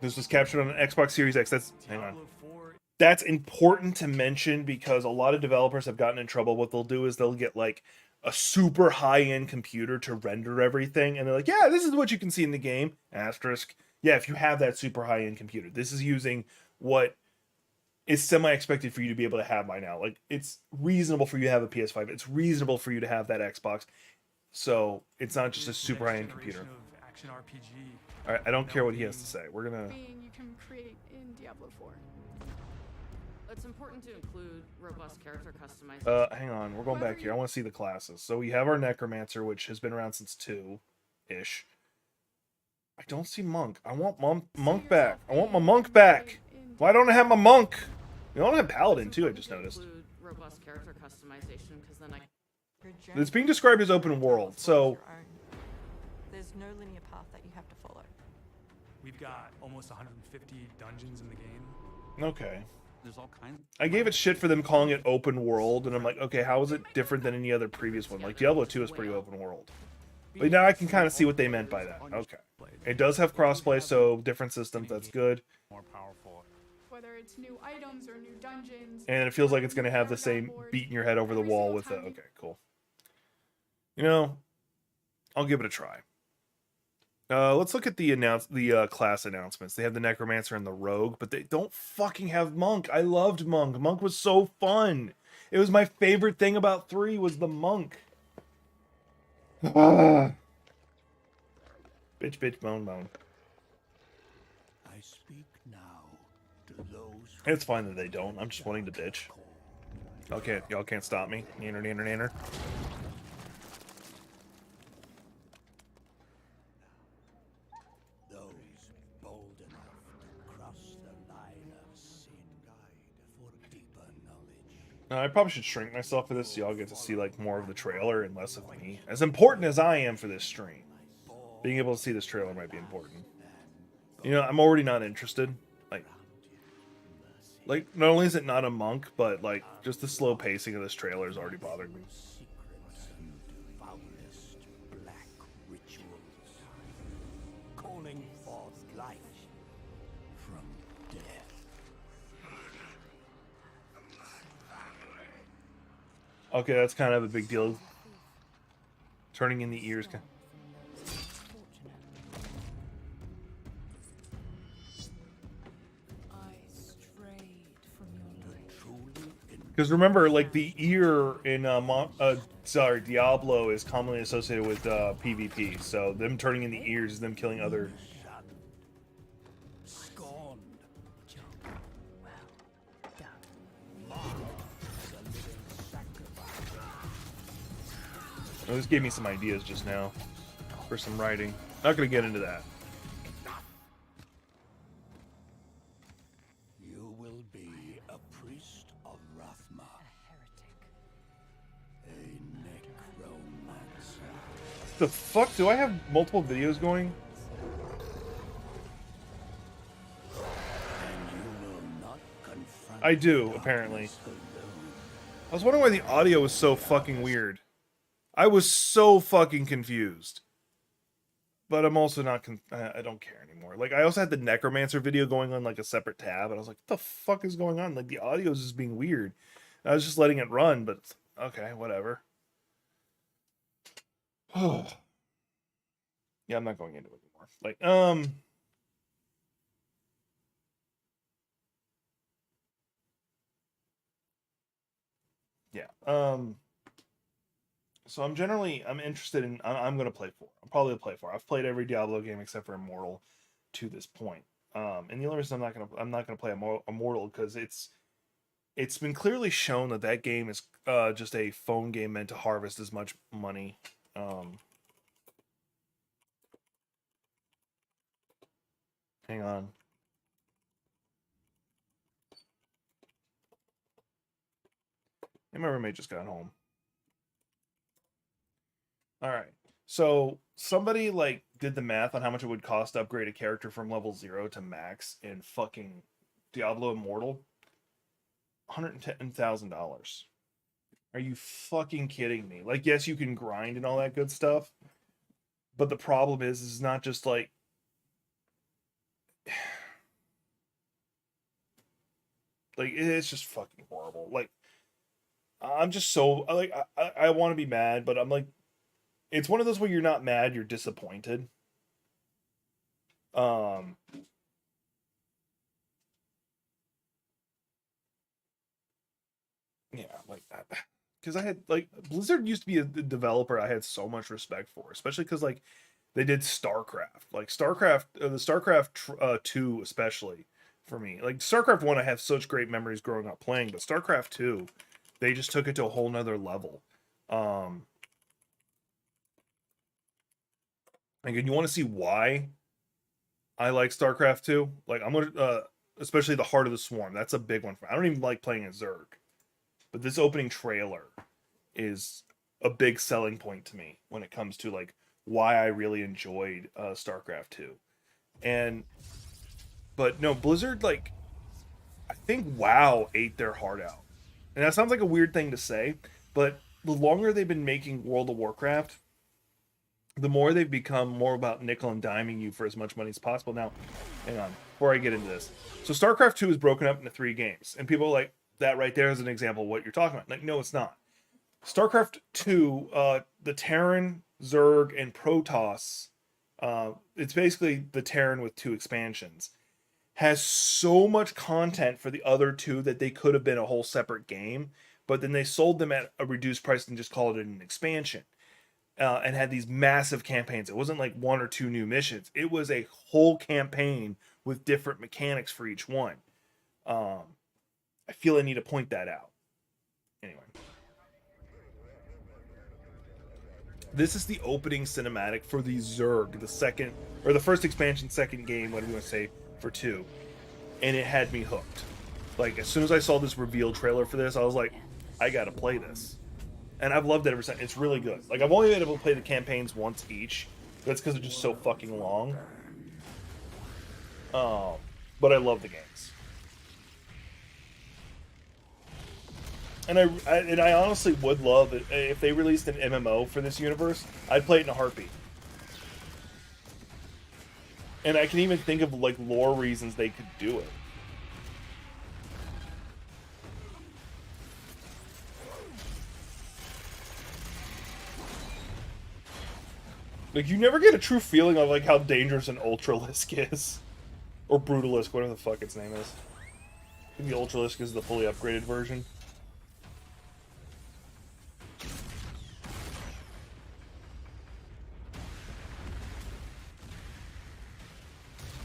This was captured on an Xbox Series X. Hang on. That's important to mention because a lot of developers have gotten in trouble. What they'll do is they'll get like a super high-end computer to render everything, and they're like, "Yeah, this is what you can see in the game." Asterisk. Yeah, if you have that super high-end computer, this is using what is semi-expected for you to be able to have by now. Like, it's reasonable for you to have a PS5. It's reasonable for you to have that Xbox. So it's not just a super high-end computer. Action RPG. All right, I don't care what he has to say. We're gonna. You can create in Diablo 4. It's important to include robust character customization. Hang on. We're going back here. I want to see the classes. So we have our Necromancer, which has been around since 2-ish. I don't see Monk. I want Monk back. I want my Monk back. Why don't I have my Monk? You don't have Paladin too, I just noticed. Include robust character customization, because then It's being described as open world, so there's no linear path that you have to follow. We've got almost 150 dungeons in the game. okay. There's all kinds. I gave it shit for them calling it open world, and I'm like, okay, how is it different than any other previous one? Like Diablo 2 is pretty open world. But now I can kind of see what they meant by that. Okay. It does have crossplay, so different systems, that's good. More powerful. Whether it's new items or new dungeons. And it feels like it's going to have the same beating your head over the wall with the... Okay, cool. You know, I'll give it a try. Let's look at the class announcements. They have the Necromancer and the Rogue, but they don't fucking have Monk. I loved Monk. Monk was so fun. It was my favorite thing about 3 was the Monk. Bitch, bitch, moan, moan. I speak now to those. It's fine that they don't. I'm just wanting to bitch. Okay, y'all can't stop me. Nanner, nanner, nanner. Those bold enough to cross the line of sin guide for deeper knowledge. I probably should shrink myself for this so y'all get to see like more of the trailer and less of me. As important as I am for this stream, being able to see this trailer might be important. You know, I'm already not interested. Like not only is it not a Monk, but like just the slow pacing of this trailer is already bothering me. Secrets and foulest black rituals, calling forth life from death. Okay, that's kind of a big deal. Turning in the ears. Because remember, like the ear in Diablo is commonly associated with PvP. So them turning in the ears is them killing other. Scorned. Oh, this gave me some ideas just now for some writing. Not gonna get into that. You will be a priest of Rathma. A necromancer. The fuck? Do I have multiple videos going? And you will not confront I do, apparently. I was wondering why the audio was so fucking weird. I was so fucking confused. But I'm also not... I don't care anymore. Like, I also had the Necromancer video going on, like, a separate tab. And I was like, what the fuck is going on? Like, the audio is just being weird. I was just letting it run, but... Okay, whatever. Yeah, I'm not going into it anymore. Like, yeah, so I'm interested in, I'm going to play 4. I'll probably play 4. I've played every Diablo game except for Immortal to this point. And the only reason I'm not going to play Immortal because it's been clearly shown that that game is just a phone game meant to harvest as much money. Hang on. And my roommate just got home. All right. So somebody like did the math on how much it would cost to upgrade a character from level 0 to max in fucking Diablo Immortal, $110,000. Are you fucking kidding me? Like, yes, you can grind and all that good stuff, but the problem is not just like it's just fucking horrible. Like, I'm just so like I want to be mad, but I'm like, it's one of those where you're not mad, you're disappointed. Um, yeah, like that. Because I had like Blizzard used to be a developer I had so much respect for, especially because like they did StarCraft, like the StarCraft 2 especially for me. Like StarCraft 1, I have such great memories growing up playing, but StarCraft 2, they just took it to a whole nother level. Again, you want to see why I like StarCraft 2? Like I'm gonna especially the Heart of the Swarm. That's a big one for me. I don't even like playing as Zerg. But this opening trailer is a big selling point to me when it comes to like why I really enjoyed StarCraft 2. And but no, Blizzard, like, I think WoW ate their heart out. And that sounds like a weird thing to say, but the longer they've been making World of Warcraft, the more they've become more about nickel and diming you for as much money as possible. Now, hang on, before I get into this. So StarCraft 2 is broken up into 3 games. And people are like, that right there is an example of what you're talking about. Like, no, it's not. StarCraft 2, the Terran, Zerg, and Protoss, it's basically the Terran with 2 expansions, has so much content for the other 2 that they could have been a whole separate game, but then they sold them at a reduced price and just called it an expansion. And had these massive campaigns. It wasn't like 1 or 2 new missions. It was a whole campaign with different mechanics for each one. I feel I need to point that out. Anyway. This is the opening cinematic for the Zerg, the second, or the first expansion, second game, what do we want to say, for 2. And it had me hooked. Like, as soon as I saw this reveal trailer for this, I was like, I gotta play this. And I've loved it ever since. It's really good. Like, I've only been able to play the campaigns once each. That's because they're just so fucking long. But I love the games. And I honestly would love it if they released an MMO for this universe. I'd play it in a heartbeat. And I can even think of like lore reasons they could do it. Like, you never get a true feeling of like how dangerous an Ultralisk is, or Brutalisk, whatever the fuck its name is. I think the Ultralisk is the fully upgraded version.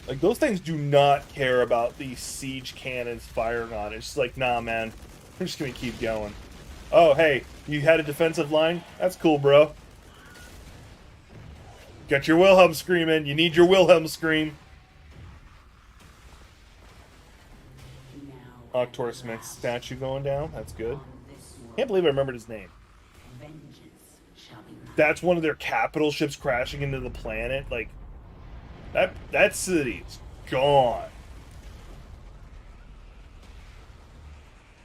Like, those things do not care about the siege cannons firing on it. It's just like, nah, man. We're just gonna keep going. Oh, hey, you had a defensive line? That's cool, bro. Got your Wilhelm scream in. You need your Wilhelm scream. Octor Smith's statue going down. That's good. Can't believe I remembered his name. That's one of their capital ships crashing into the planet. Like, that city is gone.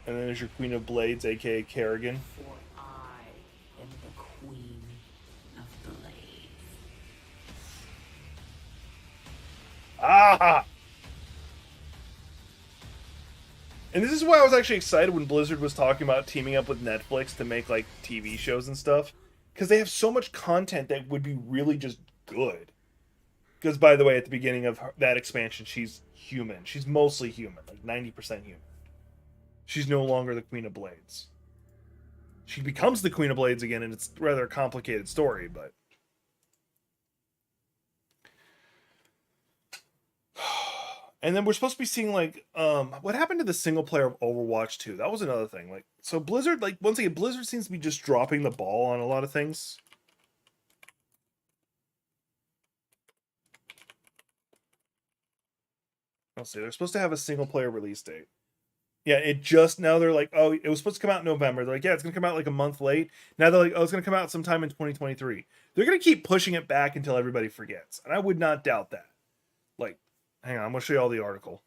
And then there's your Queen of Blades, aka Kerrigan. For I am the Queen of Blades. Ah! And this is why I was actually excited when Blizzard was talking about teaming up with Netflix to make like TV shows and stuff, because they have so much content that would be really just good. Because, by the way, at the beginning of that expansion, she's human. She's mostly human, like 90% human. She's no longer the Queen of Blades. She becomes the Queen of Blades again, and it's rather a complicated story, but... And then we're supposed to be seeing, like, what happened to the single player of Overwatch 2? That was another thing. Like, so Blizzard, like, once again, Blizzard seems to be just dropping the ball on a lot of things. I'll see. They're supposed to have a single player release date. Yeah, it just now they're like, oh, it was supposed to come out in November. They're like, yeah, it's gonna come out like a month late. Now they're like, oh, it's gonna come out sometime in 2023. They're gonna keep pushing it back until everybody forgets, and I would not doubt that. Like, hang on, I'm gonna show you all the article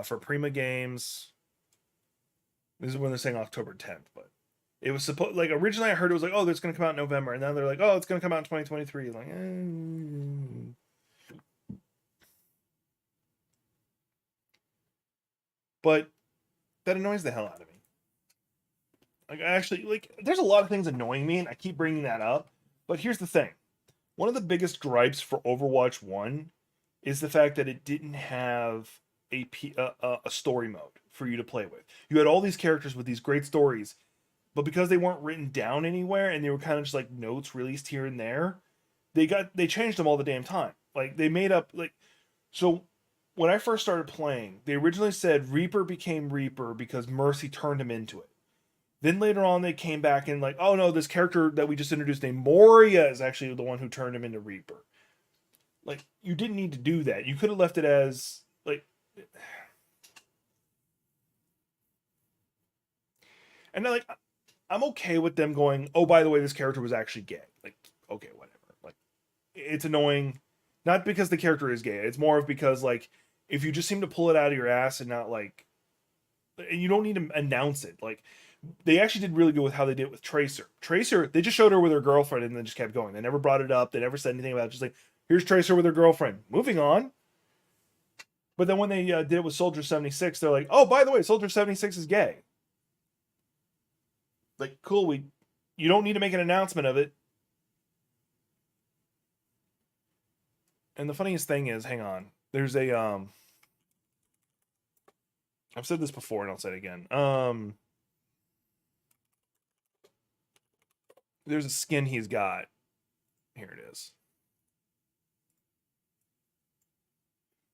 for Prima Games. This is when they're saying October 10th, but it was supposed like originally I heard it was like, oh, it's gonna come out in November, and now they're like, oh, it's gonna come out in 2023. Like, but that annoys the hell out of me. Like, I actually like. There's a lot of things annoying me, and I keep bringing that up. But here's the thing: one of the biggest gripes for Overwatch One is the fact that it didn't have a story mode for you to play with. You had all these characters with these great stories, but because they weren't written down anywhere and they were kind of just like notes released here and there, they changed them all the damn time. Like they made up like so when I first started playing, they originally said Reaper became Reaper because Mercy turned him into it. Then later on, they came back and like, oh no, this character that we just introduced named Moria is actually the one who turned him into Reaper. Like, you didn't need to do that. You could have left it as like, and then, like, I'm okay with them going, oh, by the way, this character was actually gay. Like, okay, whatever. Like, it's annoying, not because the character is gay. It's more of because like, if you just seem to pull it out of your ass and not like, and you don't need to announce it. Like, they actually did really good with how they did it with Tracer. Tracer, they just showed her with her girlfriend and then just kept going. They never brought it up. They never said anything about it. Just like, here's Tracer with her girlfriend. Moving on. But then when they did it with Soldier 76, they're like, oh, by the way, Soldier 76 is gay. Like, cool, you don't need to make an announcement of it. And the funniest thing is, hang on, there's a I've said this before and I'll say it again. There's a skin he's got. Here it is.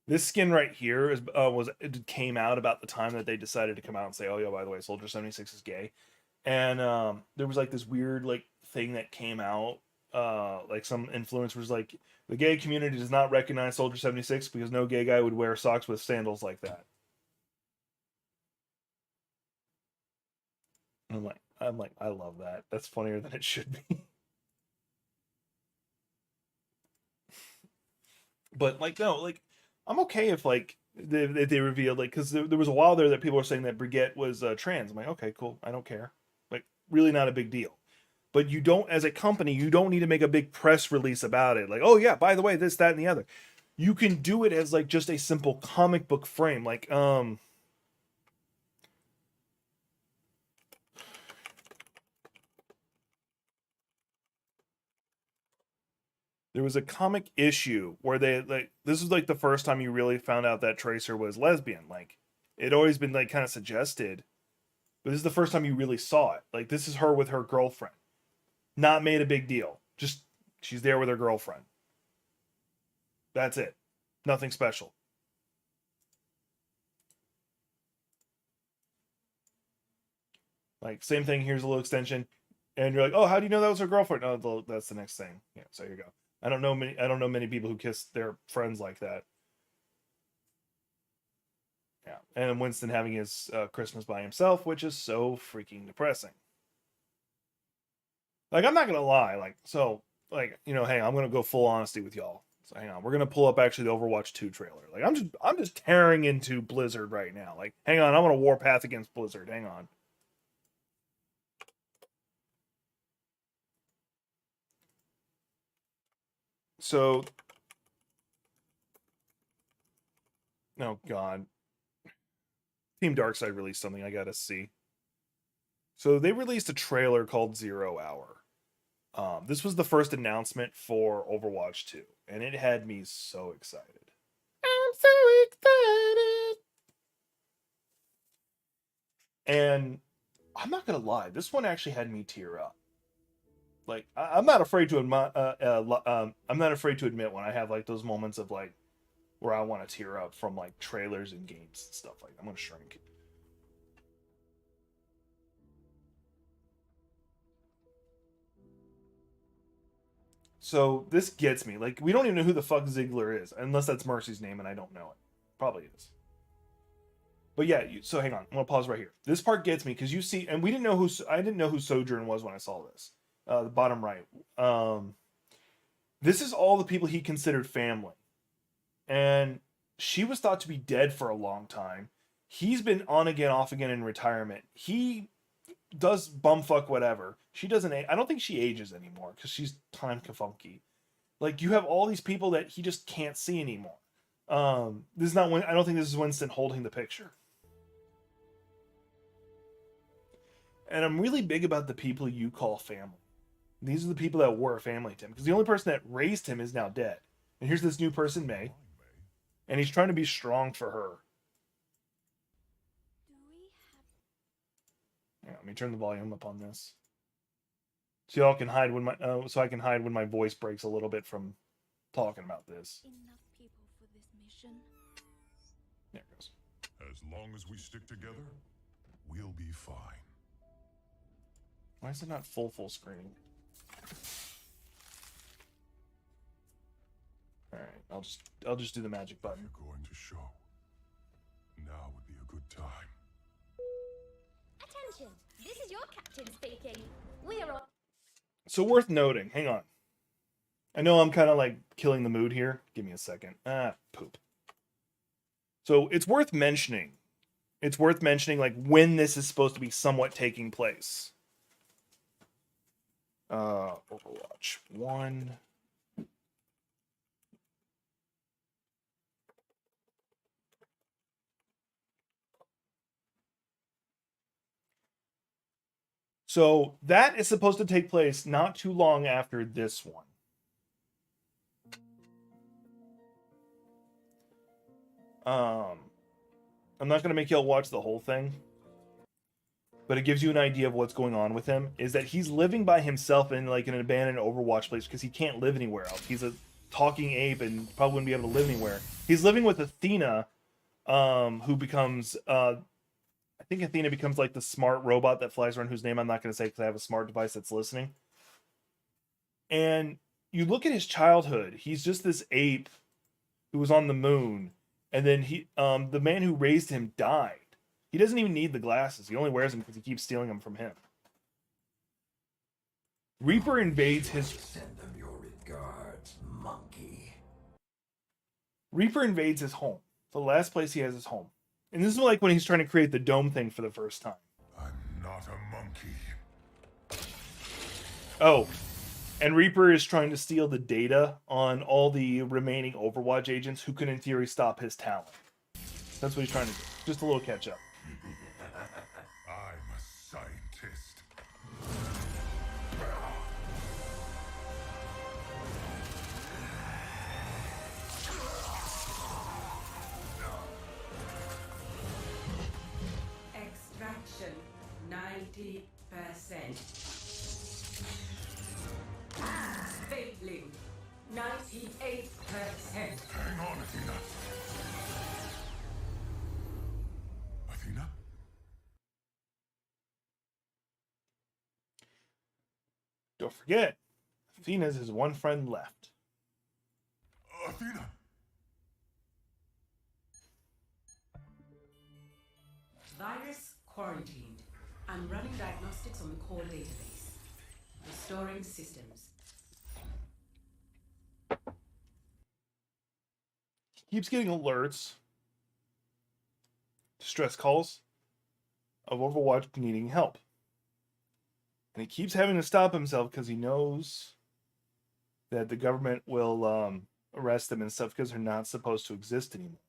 This skin right here it came out about the time that they decided to come out and say, oh yeah, by the way, Soldier 76 is gay. And there was like this weird like thing that came out. Like some influencers like the gay community does not recognize Soldier 76 because no gay guy would wear socks with sandals like that. I'm like, I love that. That's funnier than it should be. But like, no, like, I'm okay if like they revealed like because there was a while there that people were saying that Brigitte was trans. I'm like, okay, cool, I don't care. Like, really not a big deal. But you don't, as a company, you don't need to make a big press release about it. Like, oh yeah, by the way, this, that, and the other. You can do it as like just a simple comic book frame. Like, there was a comic issue where they like this was like the first time you really found out that Tracer was lesbian. Like, it always been like kind of suggested, but this is the first time you really saw it. Like, this is her with her girlfriend. Not made a big deal. Just she's there with her girlfriend. That's it. Nothing special. Like, same thing. Here's a little extension, and you're like, oh, how do you know that was her girlfriend? Oh, that's the next thing. Yeah, so here you go. I don't know many people who kiss their friends like that. Yeah, and Winston having his Christmas by himself, which is so freaking depressing. Like, I'm not gonna lie, like, so, like, you know, hey, I'm gonna go full honesty with y'all. So hang on, we're gonna pull up actually the Overwatch 2 trailer. Like, I'm just tearing into Blizzard right now. Like, hang on, I'm on a warpath against Blizzard. Hang on. So, oh god, Team Darkside released something I gotta see. So they released a trailer called 0 Hour. This was the first announcement for Overwatch 2, and it had me so excited. I'm so excited. And I'm not gonna lie, this one actually had me tear up. Like, I'm not afraid to admit, I'm not afraid to admit when I have like those moments of like where I want to tear up from like trailers and games and stuff like that. I'm gonna shrink. So this gets me. Like, we don't even know who the fuck Ziggler is, unless that's Mercy's name and I don't know it. Probably is. But yeah, so hang on. I'm gonna pause right here. This part gets me because you see, and I didn't know who Sojourn was when I saw this. The bottom right. This is all the people he considered family, and she was thought to be dead for a long time. He's been on again, off again in retirement. He does bumfuck whatever. She doesn't. I don't think she ages anymore because she's time kafunky. Like you have all these people that he just can't see anymore. This is not when I don't think this is Winston holding the picture. And I'm really big about the people you call family. These are the people that were family to him because the only person that raised him is now dead. And here's this new person, May, and he's trying to be strong for her. Yeah, let me turn the volume up on this. So y'all can hide when so I can hide when my voice breaks a little bit from talking about this. Enough people for this mission. There it goes. As long as we stick together, we'll be fine. Why is it not full screen? All right, I'll just do the magic button. You're going to show. Now would be a good time. Attention! This is your captain speaking. We are on. So worth noting. Hang on. I know I'm kind of like killing the mood here. Give me a second. Poop. So it's worth mentioning. It's worth mentioning like when this is supposed to be somewhat taking place. Overwatch 1. So that is supposed to take place not too long after this one. I'm not going to make y'all watch the whole thing, but it gives you an idea of what's going on with him. Is that he's living by himself in like an abandoned Overwatch place because he can't live anywhere else. He's a talking ape and probably wouldn't be able to live anywhere. He's living with Athena, who becomes I think Athena becomes like the smart robot that flies around, whose name I'm not going to say because I have a smart device that's listening. And you look at his childhood, he's just this ape who was on the moon. And then the man who raised him died. He doesn't even need the glasses. He only wears them because he keeps stealing them from him. Reaper invades his... Send them your regards, monkey. Reaper invades his home. The last place he has his home. And this is like when he's trying to create the dome thing for the first time. I'm not a monkey. Oh, and Reaper is trying to steal the data on all the remaining Overwatch agents who can, in theory, stop his talent. That's what he's trying to do. Just a little catch up. I'm a scientist. Extraction 90%. Failing 98%. Hang on, Athena. Athena? Don't forget, Athena's his one friend left. Athena! Virus quarantined. I'm running diagnostics on the core database. Restoring systems. He keeps getting alerts, distress calls of Overwatch needing help. And he keeps having to stop himself because he knows that the government will arrest them and stuff because they're not supposed to exist anymore.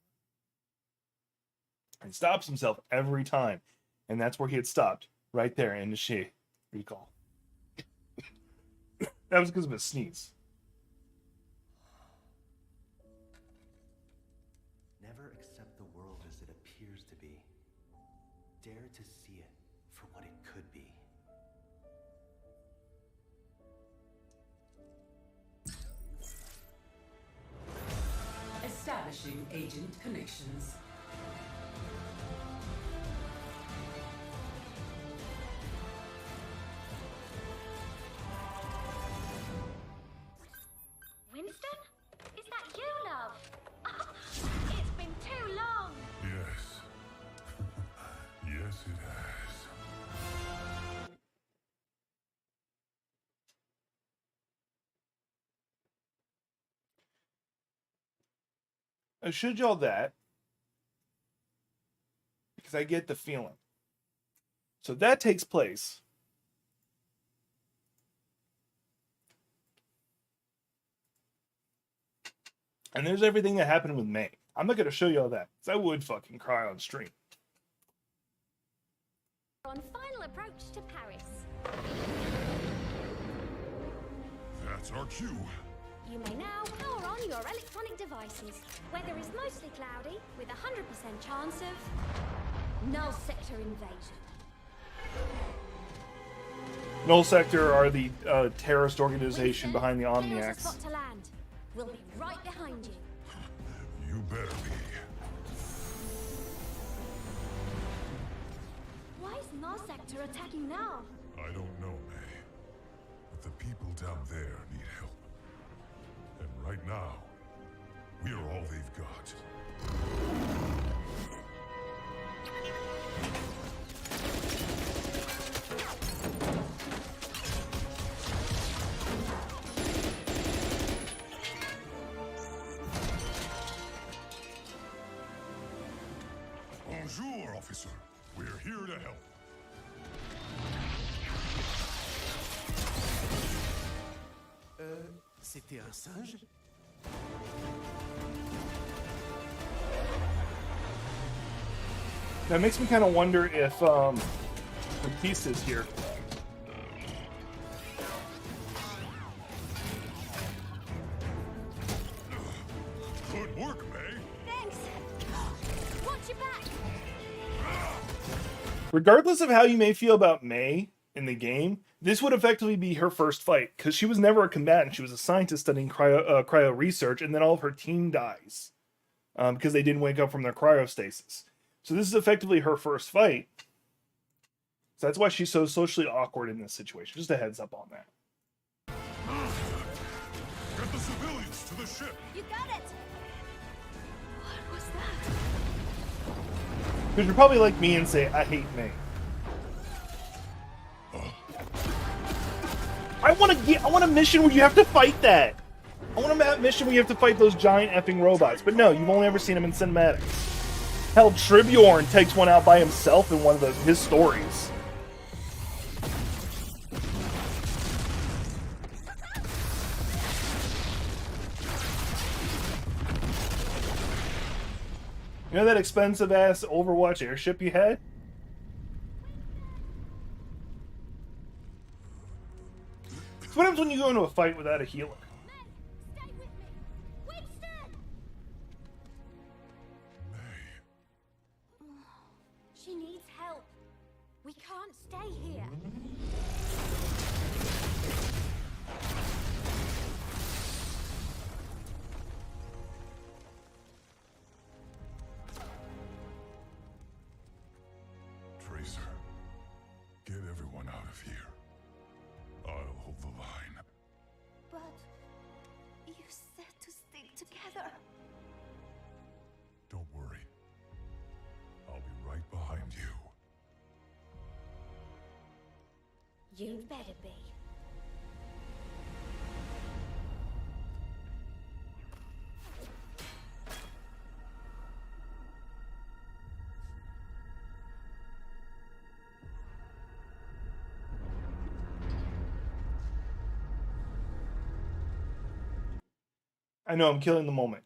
And he stops himself every time. And that's where he had stopped. Right there in the She recall. That was because of a sneeze. Never accept the world as it appears to be. Dare to see it for what it could be. Establishing agent connections. Winston? Is that you, love? It's been too long. Yes. I showed y'all that because I get the feeling. So that takes place. And there's everything that happened with May. I'm not going to show y'all that because I would fucking cry on stream. On final approach to Paris. That's our cue. You may now power on your electronic devices. Weather is mostly cloudy, with a 100% chance of null sector invasion. Null Sector are the terrorist organization Winston, behind the clear us a Omniacs. spot to land. We'll be right behind you. You better be. Why is null sector attacking now? I don't know, May. But the people down there need help. And right now, we are all they've got. Bonjour, officer. We're here to help. C'était un singe? That makes me kind of wonder if Batiste is here. Good work, May. Thanks. Watch your back. Regardless of how you may feel about May in the game, this would effectively be her first fight because she was never a combatant. She was a scientist studying cryo research, and then all of her team dies because they didn't wake up from their cryostasis. So this is effectively her first fight. So that's why she's so socially awkward in this situation. Just a heads up on that. Get the civilians to the ship. You got it. What was that? Because you're probably like me and say, I hate May. I want a mission where you have to fight that. I want a mission where you have to fight those giant effing robots. But no, you've only ever seen them in cinematics. Hell, Tribjorn takes one out by himself in one of his stories. You know that expensive ass Overwatch airship you had? So what happens when you go into a fight without a healer? Stay with me. Winston! She needs help. We can't stay here. Tracer, get everyone out of here. I'll hold the line. But you said to stick together. Don't worry. I'll be right behind you. You'd better be. I know I'm killing the moment.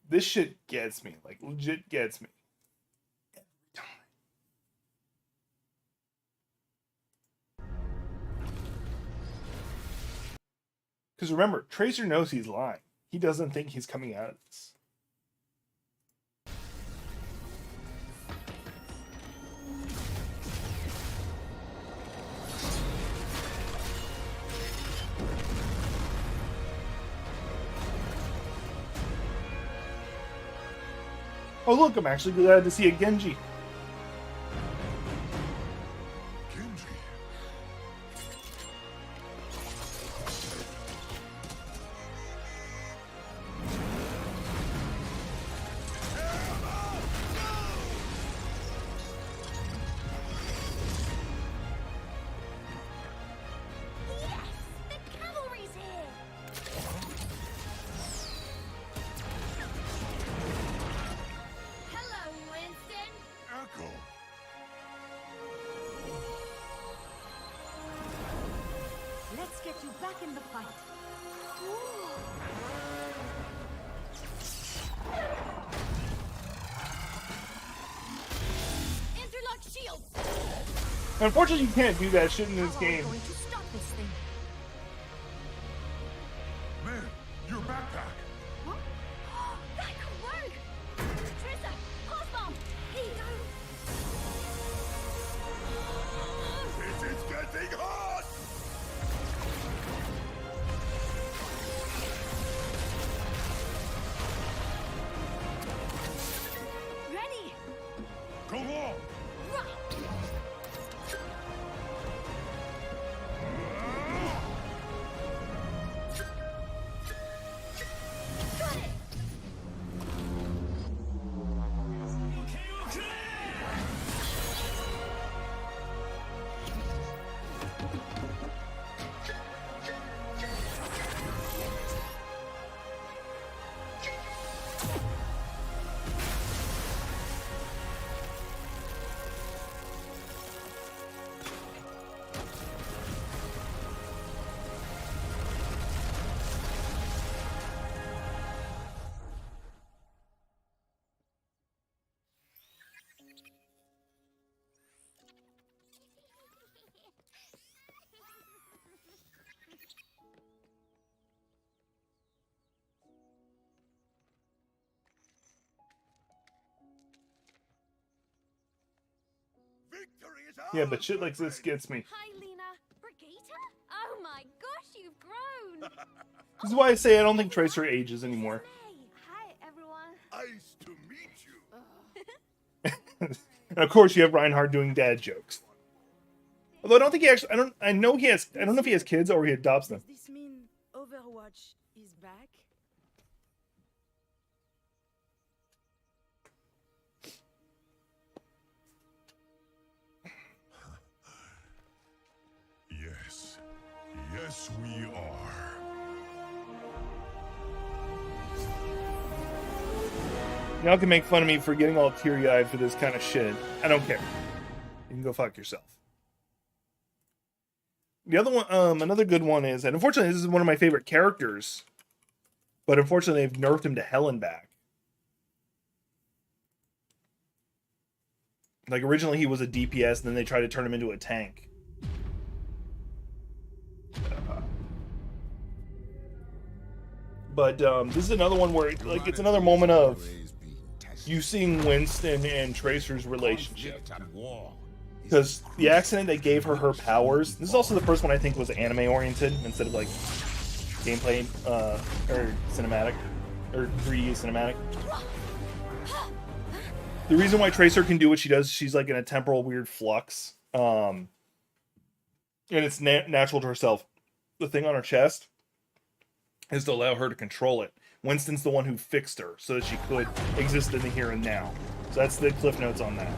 This shit gets me, like legit gets me. Every time. Because remember, Tracer knows he's lying. He doesn't think he's coming out of this. Oh look, I'm actually glad to see a Genji. Genji. Yes! The cavalry's here! get you back in the fight. Interlock shields. Unfortunately, you can't do that shit in this game. Going to stop this thing. Man, your backpack. Huh? That could work. Trista, pulse bomb. Here you go. It is getting hot! Ready. Go on! Got it. Victory is Yeah, ours, but shit my like this friend. gets me. Hi, Lena. Brigitte? Oh my gosh, you've grown. This is why I say I don't think Tracer ages anymore. May. Hi, everyone. Nice to meet you. And of course, you have Reinhardt doing dad jokes. Although I don't think he actually. I know he has. I don't know if he has kids or he adopts them. Does this mean Overwatch is back? Yes. Yes, we are. Y'all can make fun of me for getting all teary-eyed for this kind of shit. I don't care. You can go fuck yourself. The other one, another good one is, and unfortunately this is one of my favorite characters, but unfortunately they've nerfed him to hell and back. Like originally he was a DPS, and then they tried to turn him into a tank. But this is another one where, like, it's another moment of you seeing Winston and Tracer's relationship. Because the accident that gave her her powers, this is also the first one I think was anime oriented instead of like gameplay or cinematic or 3D cinematic. The reason why Tracer can do what she does, she's like in a temporal weird flux, and it's natural to herself. The thing on her chest is to allow her to control it. Winston's the one who fixed her so that she could exist in the here and now. So that's the cliff notes on that.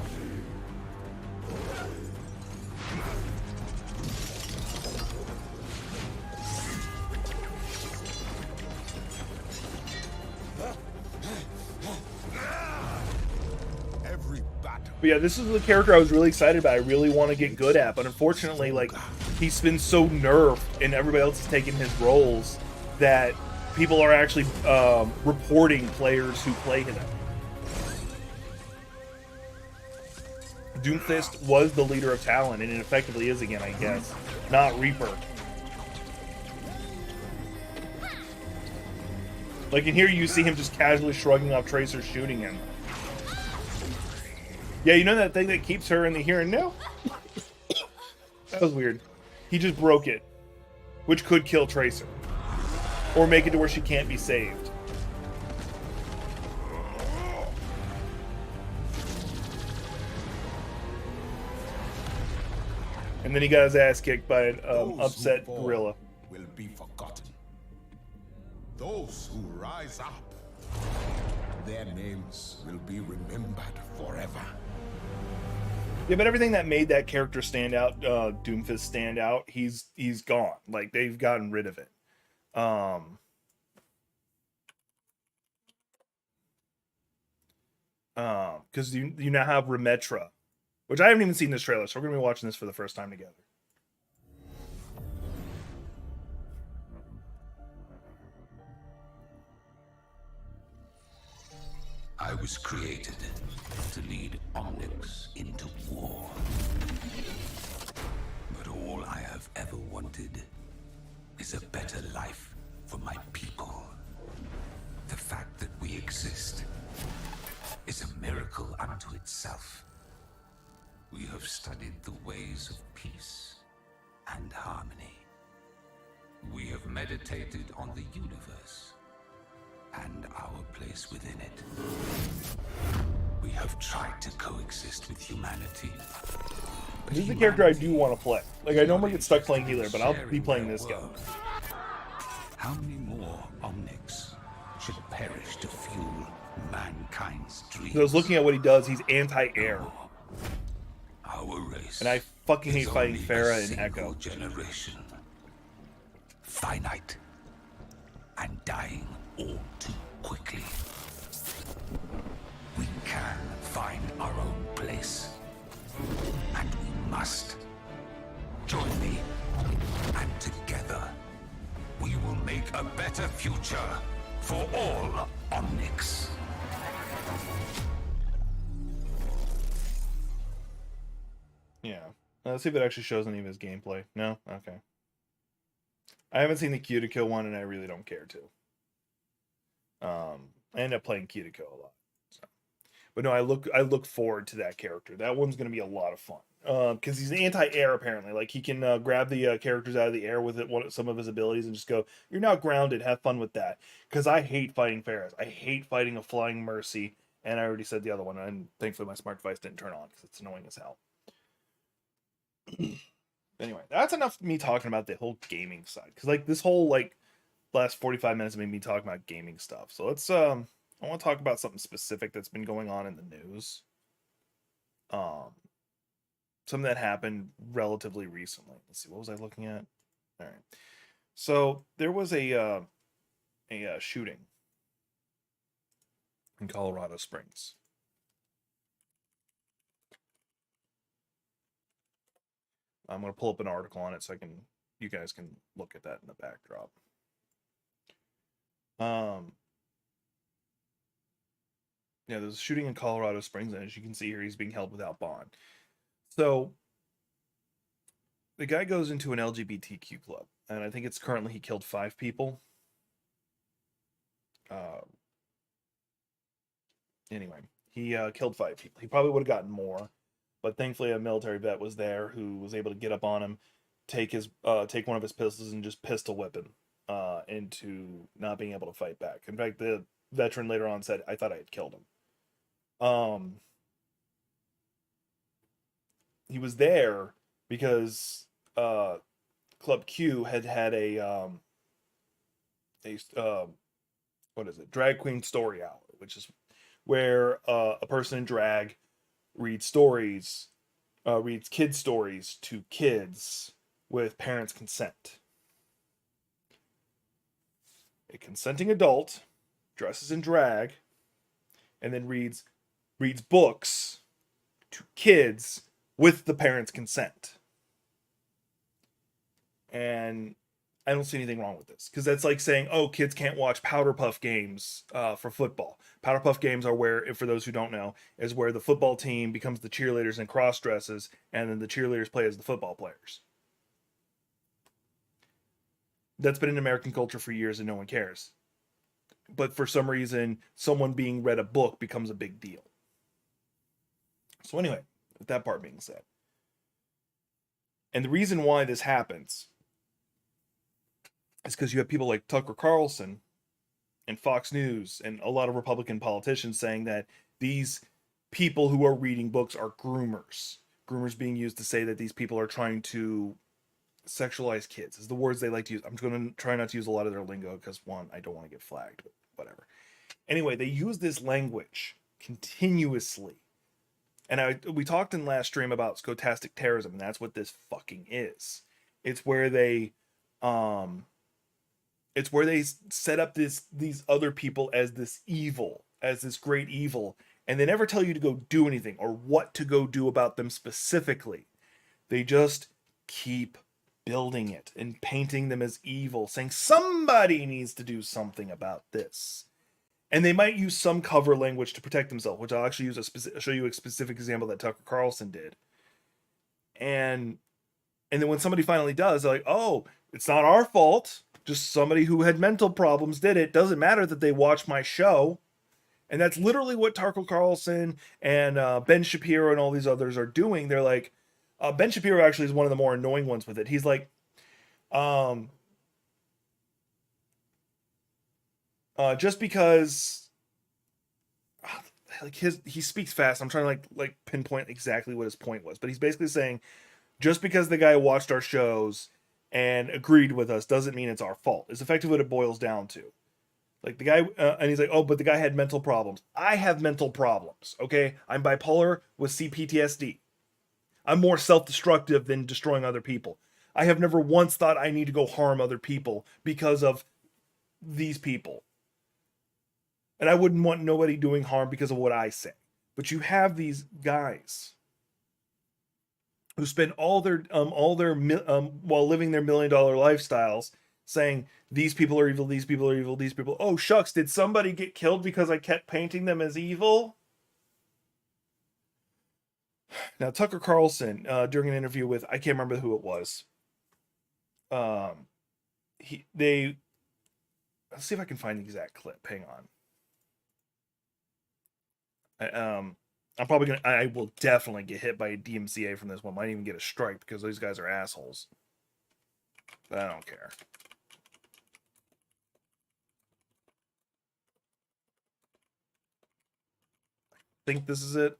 But yeah, this is the character I was really excited about. I really want to get good at, but unfortunately, like, he's been so nerfed and everybody else is taking his roles that people are actually reporting players who play him. Doomfist was the leader of Talon, and it effectively is again, I guess. Not Reaper. Like in here, you see him just casually shrugging off Tracer, shooting him. Yeah, you know that thing that keeps her in the here and now? That was weird. He just broke it, which could kill Tracer. Or make it to where she can't be saved. And then he got his ass kicked by an upset gorilla. Will be forgotten. Those who rise up, their names will be remembered forever. Yeah, but everything that made that character stand out, Doomfist stand out, he's gone. Like, they've gotten rid of it. Because you now have Remetra, which I haven't even seen this trailer, so we're gonna be watching this for the first time together. was created to lead Omnics into war. But all I have ever wanted is a better life for my people. The fact that we exist is a miracle unto itself. We have studied the ways of peace and harmony. We have meditated on the universe and our place within it. We have tried to coexist with humanity. This is the character I do want to play. Like, I normally get stuck playing healer, but I'll be playing this guy. How many more Omnics should perish to fuel mankind's dreams? I was looking at what he does. He's anti-air. Our race, and I fucking hate fighting Farah and Echo. Generation. Finite. And dying all too quickly. We can find our own place. And we must. Join me. And together, we will make a better future for all Omnics. Yeah. Let's see if it actually shows any of his gameplay. No? Okay. I haven't seen the Cutico one, and I really don't care to. I end up playing Cutico a lot. So. But no, I look forward to that character. That one's going to be a lot of fun. Because he's anti-air, apparently. Like, he can grab the characters out of the air with some of his abilities and just go, you're now grounded, have fun with that. Because I hate fighting Ferris. I hate fighting a Flying Mercy, and I already said the other one, and thankfully my smart device didn't turn on, because it's annoying as hell. Anyway, that's enough of me talking about the whole gaming side. Because, like, this whole, like, last 45 minutes made me talking about gaming stuff. So let's, I want to talk about something specific that's been going on in the news. Something that happened relatively recently. Let's see, what was I looking at? All right. So there was a shooting in Colorado Springs. I'm going to pull up an article on it so you guys can look at that in the backdrop. Yeah, there's a shooting in Colorado Springs, and as you can see here, he's being held without bond. So the guy goes into an LGBTQ club, and I think it's currently he killed 5 people. Anyway, he killed 5 people. He probably would have gotten more, but thankfully a military vet was there who was able to get up on him, take one of his pistols and just pistol whip him into not being able to fight back. In fact, the veteran later on said, "I thought I had killed him." He was there because Club Q had a what is it? Drag Queen Story Hour, which is where a person in drag reads stories, reads kid stories to kids with parents' consent. A consenting adult dresses in drag and then reads books to kids with the parents' consent. And I don't see anything wrong with this, because that's like saying, oh, kids can't watch Powder Puff games for football. Powder Puff games are where, for those who don't know, is where the football team becomes the cheerleaders in cross dresses, and then the cheerleaders play as the football players. That's been in American culture for years, and no one cares. But for some reason, someone being read a book becomes a big deal. So anyway, with that part being said, and the reason why this happens is because you have people like Tucker Carlson and Fox News and a lot of Republican politicians saying that these people who are reading books are groomers. Groomers being used to say that these people are trying to sexualize kids, is the words they like to use. I'm going to try not to use a lot of their lingo because, one, I don't want to get flagged, but whatever. Anyway, they use this language continuously. And we talked in last stream about stochastic terrorism, and that's what this fucking is. It's where they set up these other people as this evil, as this great evil, and they never tell you to go do anything or what to go do about them specifically. They just keep building it and painting them as evil, saying somebody needs to do something about this. And they might use some cover language to protect themselves, which I'll actually show you a specific example that Tucker Carlson did. And then when somebody finally does, they're like, oh, it's not our fault. Just somebody who had mental problems did it. Doesn't matter that they watched my show. And that's literally what Tucker Carlson and Ben Shapiro and all these others are doing. They're like, Ben Shapiro actually is one of the more annoying ones with it. He's like, just because like he speaks fast, I'm trying to like pinpoint exactly what his point was, but he's basically saying just because the guy watched our shows and agreed with us doesn't mean it's our fault. It's effectively what it boils down to. Like the guy, and he's like, oh, but the guy had mental problems. I have mental problems, okay? I'm bipolar with CPTSD. I'm more self-destructive than destroying other people. I have never once thought I need to go harm other people because of these people. And I wouldn't want nobody doing harm because of what I say. But you have these guys who spend all their while living their $1 million lifestyles saying these people are evil, these people are evil, these people. Oh shucks, did somebody get killed because I kept painting them as evil? Now Tucker Carlson, during an interview with, I can't remember who it was. Let's see if I can find the exact clip. Hang on. I will definitely get hit by a DMCA from this one. Might even get a strike because these guys are assholes. But I don't care. I think this is it.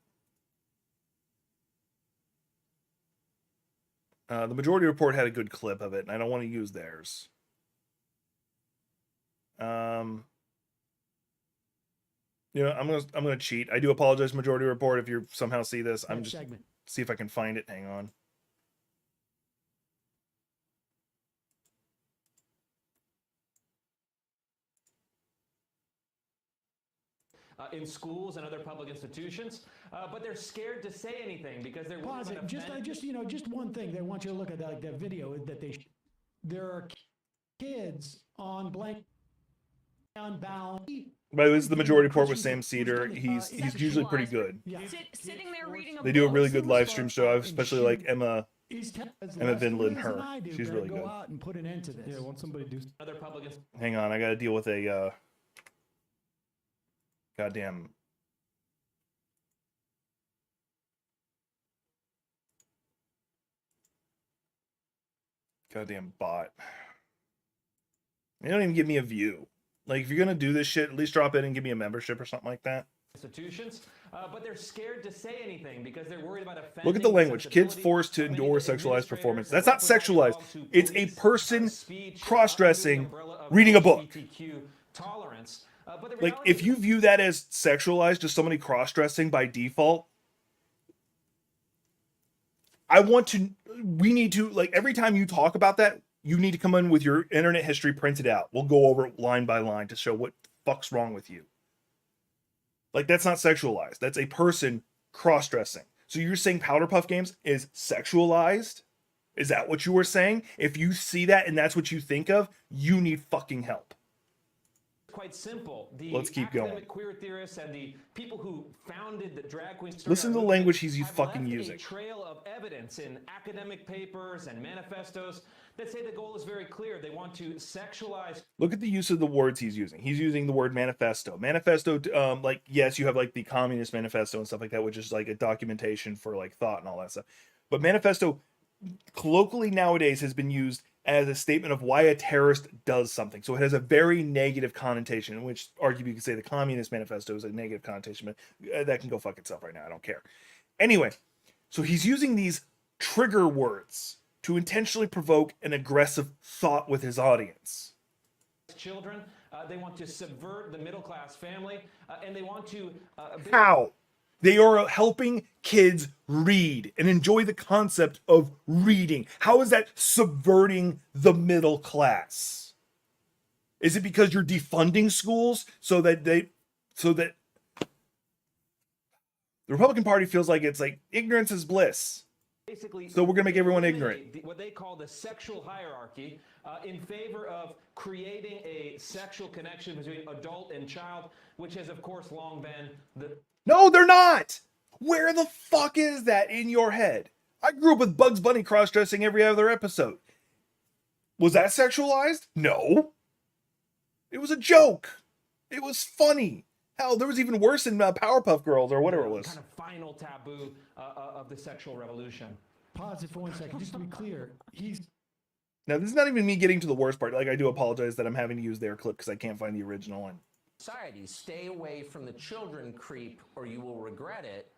The Majority Report had a good clip of it, and I don't want to use theirs. You know, I'm gonna cheat. I do apologize, Majority Report, if you somehow see this. I'm just see if I can find it. Hang on. In schools and other public institutions, but they're scared to say anything because they're pause it. Just one thing. They want you to look at that video that there are kids on blank bound. By the way, this is the Majority Report with Sam Cedar. He's usually pretty good. Yeah. Sitting there reading a They do a book. really good live stream show. I especially like Emma Vindlin. Her, she's really good. Go out and put an end to this. Yeah, won't somebody do other public? Hang on, I got to deal with a goddamn bot. They don't even give me a view. Like, if you're gonna do this shit, at least drop in and give me a membership or something like that. Institutions, but they're scared to say anything because they're worried about offending. Look at the language. Kids forced to endure sexualized performance. That's not sexualized. It's a person cross-dressing, reading a book. Like, if you view that as sexualized, just somebody cross-dressing by default, we need to, like, every time you talk about that, you need to come in with your internet history printed out. We'll go over it line by line to show what the fuck's wrong with you. Like, that's not sexualized. That's a person cross-dressing. So you're saying Powder Puff Games is sexualized? Is that what you were saying? If you see that and that's what you think of, you need fucking help. Quite simple. Let's keep going. Queer theorists and the people who founded the drag queen. Listen to the language he's fucking using. A trail of evidence in academic papers and manifestos that say the goal is very clear. They want to sexualize. Look at the use of the words he's using. He's using the word manifesto. Manifesto, like, yes, you have like the Communist Manifesto and stuff like that, which is like a documentation for like thought and all that stuff. But manifesto, colloquially nowadays, has been used as a statement of why a terrorist does something. So it has a very negative connotation, which arguably you could say the Communist Manifesto is a negative connotation, but that can go fuck itself right now. I don't care. Anyway, so he's using these trigger words to intentionally provoke an aggressive thought with his audience. Children, they want to subvert the middle class family, and they want to. How? They are helping kids read and enjoy the concept of reading. How is that subverting the middle class? Is it because you're defunding schools so that the Republican Party feels like it's like ignorance is bliss? Basically, so we're gonna make everyone ignorant. What they call the sexual hierarchy, in favor of creating a sexual connection between adult and child, which has, of course, long been the... No, they're not! Where the fuck is that in your head? I grew up with Bugs Bunny cross-dressing every other episode. Was that sexualized? No. It was a joke. It was funny. Hell, there was even worse in Powerpuff Girls or whatever it was. Kind of final taboo of the sexual revolution. Pause it for 1 second, just to be clear. Now, this is not even me getting to the worst part. Like, I do apologize that I'm having to use their clip because I can't find the original one. Society, stay away from the children creep or you will regret it.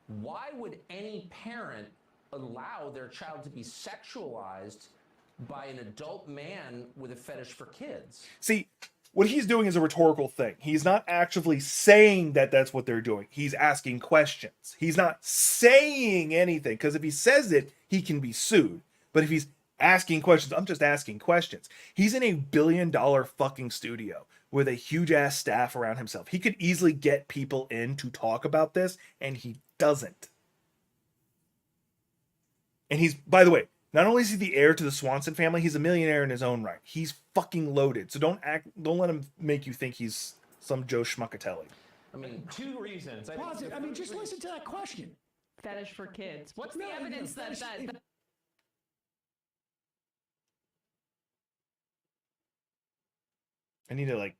Why would any parent allow their child to be sexualized by an adult man with a fetish for kids? See, what he's doing is a rhetorical thing. He's not actually saying that that's what they're doing. He's asking questions. He's not saying anything, because if he says it, he can be sued. But if he's asking questions, I'm just asking questions. He's in a $1 billion fucking studio with a huge ass staff around himself. He could easily get people in to talk about this, and he doesn't. And he's, by the way, not only is he the heir to the Swanson family, he's a millionaire in his own right. He's fucking loaded. So don't let him make you think he's some Joe Schmuckatelli. I mean, 2 reasons. Pause it. I mean, just listen to that question. Fetish for kids. What's the evidence that I need to, like,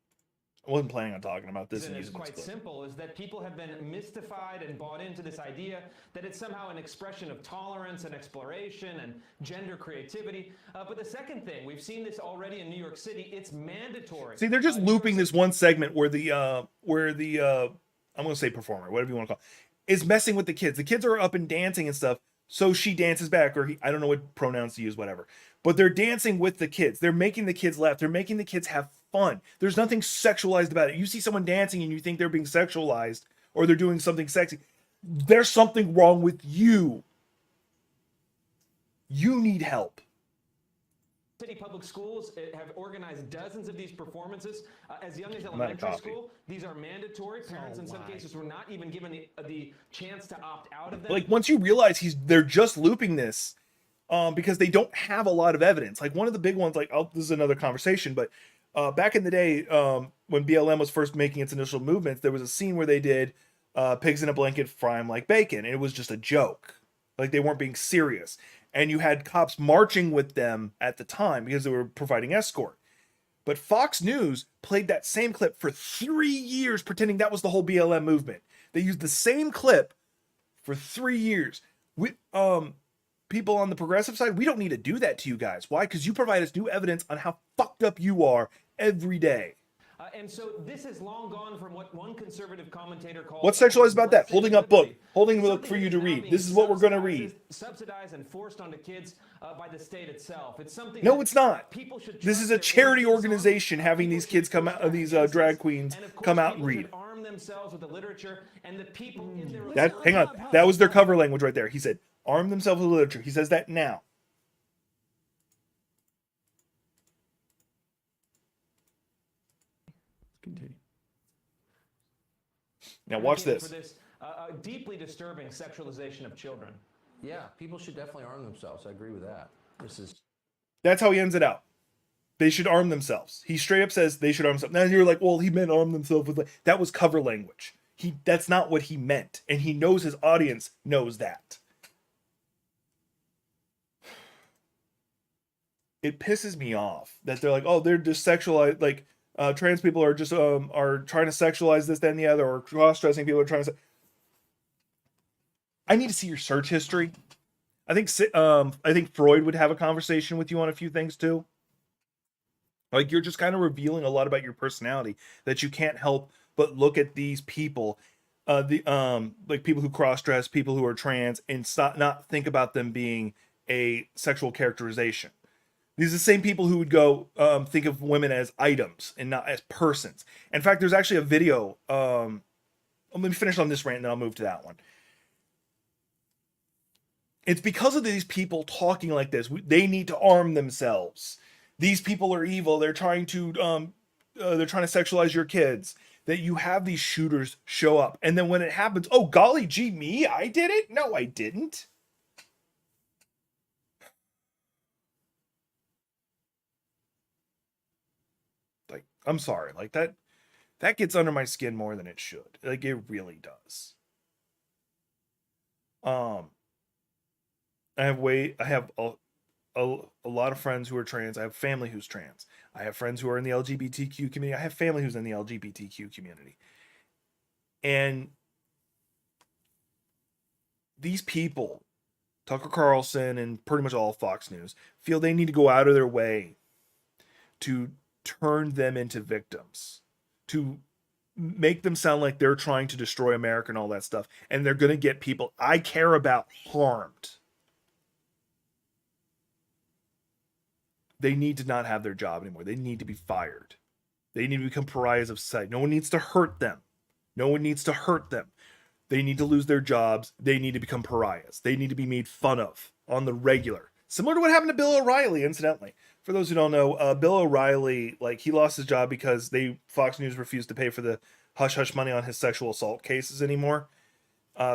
I wasn't planning on talking about this. It's quite simple, is that people have been mystified and bought into this idea that it's somehow an expression of tolerance and exploration and gender creativity. But the second thing, we've seen this already in New York City, it's mandatory. See, they're just looping this one segment where the I'm going to say performer, whatever you want to call it, is messing with the kids. The kids are up and dancing and stuff, so she dances back, or I don't know what pronouns to use, whatever. But they're dancing with the kids. They're making the kids laugh. They're making the kids have fun. There's nothing sexualized about it. You see someone dancing and you think they're being sexualized or they're doing something sexy. There's something wrong with you. You need help. City public schools have organized dozens of these performances as young as elementary school. These are mandatory. Parents in some cases were not even given the chance to opt out of them. Like, once you realize they're just looping this because they don't have a lot of evidence. Like, one of the big ones, like, this is another conversation, but back in the day when BLM was first making its initial movements, there was a scene where they did pigs in a blanket fry 'em like bacon, and it was just a joke. Like, they weren't being serious. And you had cops marching with them at the time because they were providing escort. But Fox News played that same clip for 3 years, pretending that was the whole BLM movement. They used the same clip for 3 years. People on the progressive side, we don't need to do that to you guys. Why? Because you provide us new evidence on how fucked up you are every day. And so this has long gone from what one conservative commentator called... What's sexualized about that? Holding up book. Holding a book for you to read. This is what we're going to read. Subsidized and forced onto kids by the state itself. It's something... No, it's not. This is a charity organization having these kids come out, these drag queens come out and read. Arm themselves with the literature and the people in their... Hang on. That was their cover language right there. He said, arm themselves with literature. He says that now. Continue. Now watch this. For this deeply disturbing sexualization of children. Yeah, people should definitely arm themselves. I agree with that. That's how he ends it out. They should arm themselves. He straight up says they should arm themselves. Now you're like, well, he meant arm themselves with... That was cover language. That's not what he meant. And he knows his audience knows that. It pisses me off that they're like, oh, they're just sexualized, like, trans people are just are trying to sexualize this, that, and the other, or cross-dressing people are trying to... I need to see your search history. I think Freud would have a conversation with you on a few things too. Like, you're just kind of revealing a lot about your personality that you can't help but look at these people, like people who cross-dress, people who are trans, and not think about them being a sexual characterization. These are the same people who would go think of women as items and not as persons. In fact, there's actually a video. Let me finish on this rant, and then I'll move to that one. It's because of these people talking like this. They need to arm themselves. These people are evil. They're trying to sexualize your kids. That you have these shooters show up, and then when it happens, oh golly gee me, I did it? No, I didn't. I'm sorry, like that gets under my skin more than it should. Like it really does. I have a lot of friends who are trans. I have family who's trans. I have friends who are in the LGBTQ community. I have family who's in the LGBTQ community. And these people, Tucker Carlson and pretty much all of Fox News, feel they need to go out of their way to turn them into victims, to make them sound like they're trying to destroy America and all that stuff. And they're going to get people I care about harmed. They need to not have their job anymore. They need to be fired. They need to become pariahs of sight. No one needs to hurt them. No one needs to hurt them. They need to lose their jobs. They need to become pariahs. They need to be made fun of on the regular. Similar to what happened to Bill O'Reilly, incidentally. For those who don't know, Bill O'Reilly, like, he lost his job because Fox News refused to pay for the hush-hush money on his sexual assault cases anymore.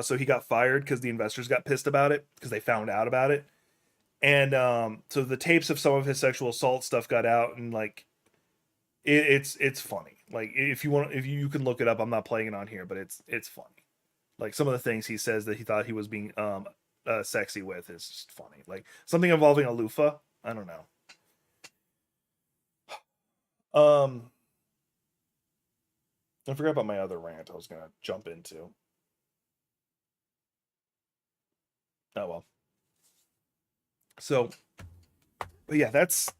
So he got fired because the investors got pissed about it because they found out about it. And so the tapes of some of his sexual assault stuff got out, and like it's funny. Like if you can look it up. I'm not playing it on here, but it's funny. Like some of the things he says that he thought he was being sexy with is just funny. Like something involving a loofah. I don't know. I forgot about my other rant I was gonna jump into. Oh well. So, but yeah, that's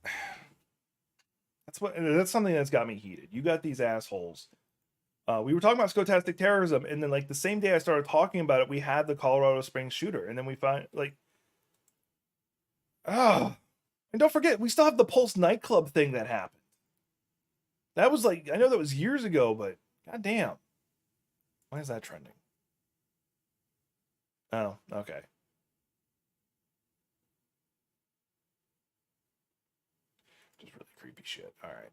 something that's got me heated. You got these assholes. We were talking about stochastic terrorism, and then like the same day I started talking about it, we had the Colorado Springs shooter, and then we find like, and don't forget, we still have the Pulse nightclub thing that happened. That was like, I know that was years ago, but goddamn, why is that trending? Oh, okay. Just really creepy shit. All right.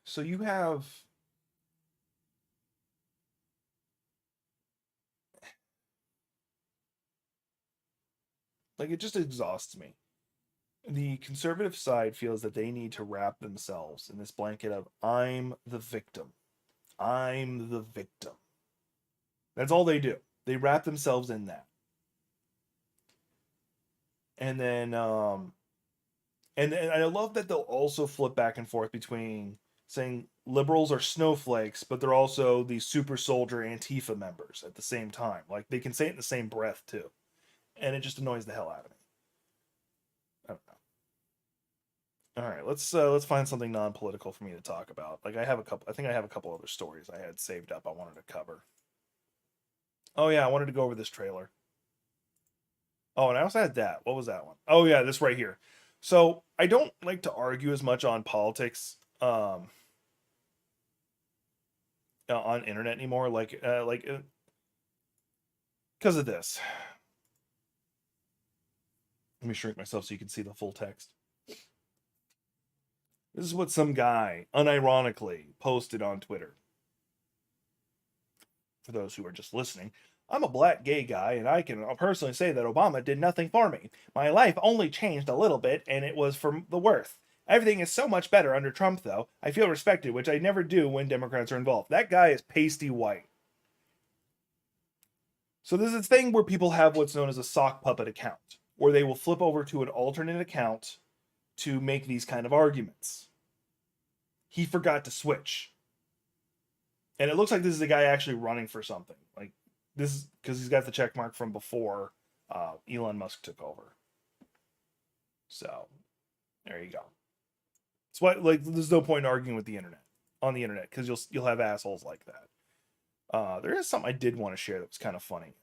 So you have like, it just exhausts me. The conservative side feels that they need to wrap themselves in this blanket of I'm the victim. I'm the victim. That's all they do. They wrap themselves in that. And then and I love that they'll also flip back and forth between saying liberals are snowflakes, but they're also the super soldier Antifa members at the same time. Like they can say it in the same breath too. And it just annoys the hell out of me. I don't know. All right, let's find something non-political for me to talk about. Like I think I have a couple other stories I had saved up I wanted to cover. Oh yeah, I wanted to go over this trailer. Oh, and I also had that. What was that one? Oh yeah, this right here. So I don't like to argue as much on politics on internet anymore. Like because of this. Let me shrink myself so you can see the full text. This is what some guy unironically posted on Twitter. For those who are just listening, I'm a black gay guy, and I can personally say that Obama did nothing for me. My life only changed a little bit, and it was for the worse. Everything is so much better under Trump, though. I feel respected, which I never do when Democrats are involved. That guy is pasty white. So there's this thing where people have what's known as a sock puppet account, where they will flip over to an alternate account to make these kind of arguments. He forgot to switch. And it looks like this is a guy actually running for something. Like, this is because he's got the check mark from before Elon Musk took over. So, there you go. It's why, like, there's no point in arguing with the internet on the internet because you'll have assholes like that. There is something I did want to share that was kind of funny.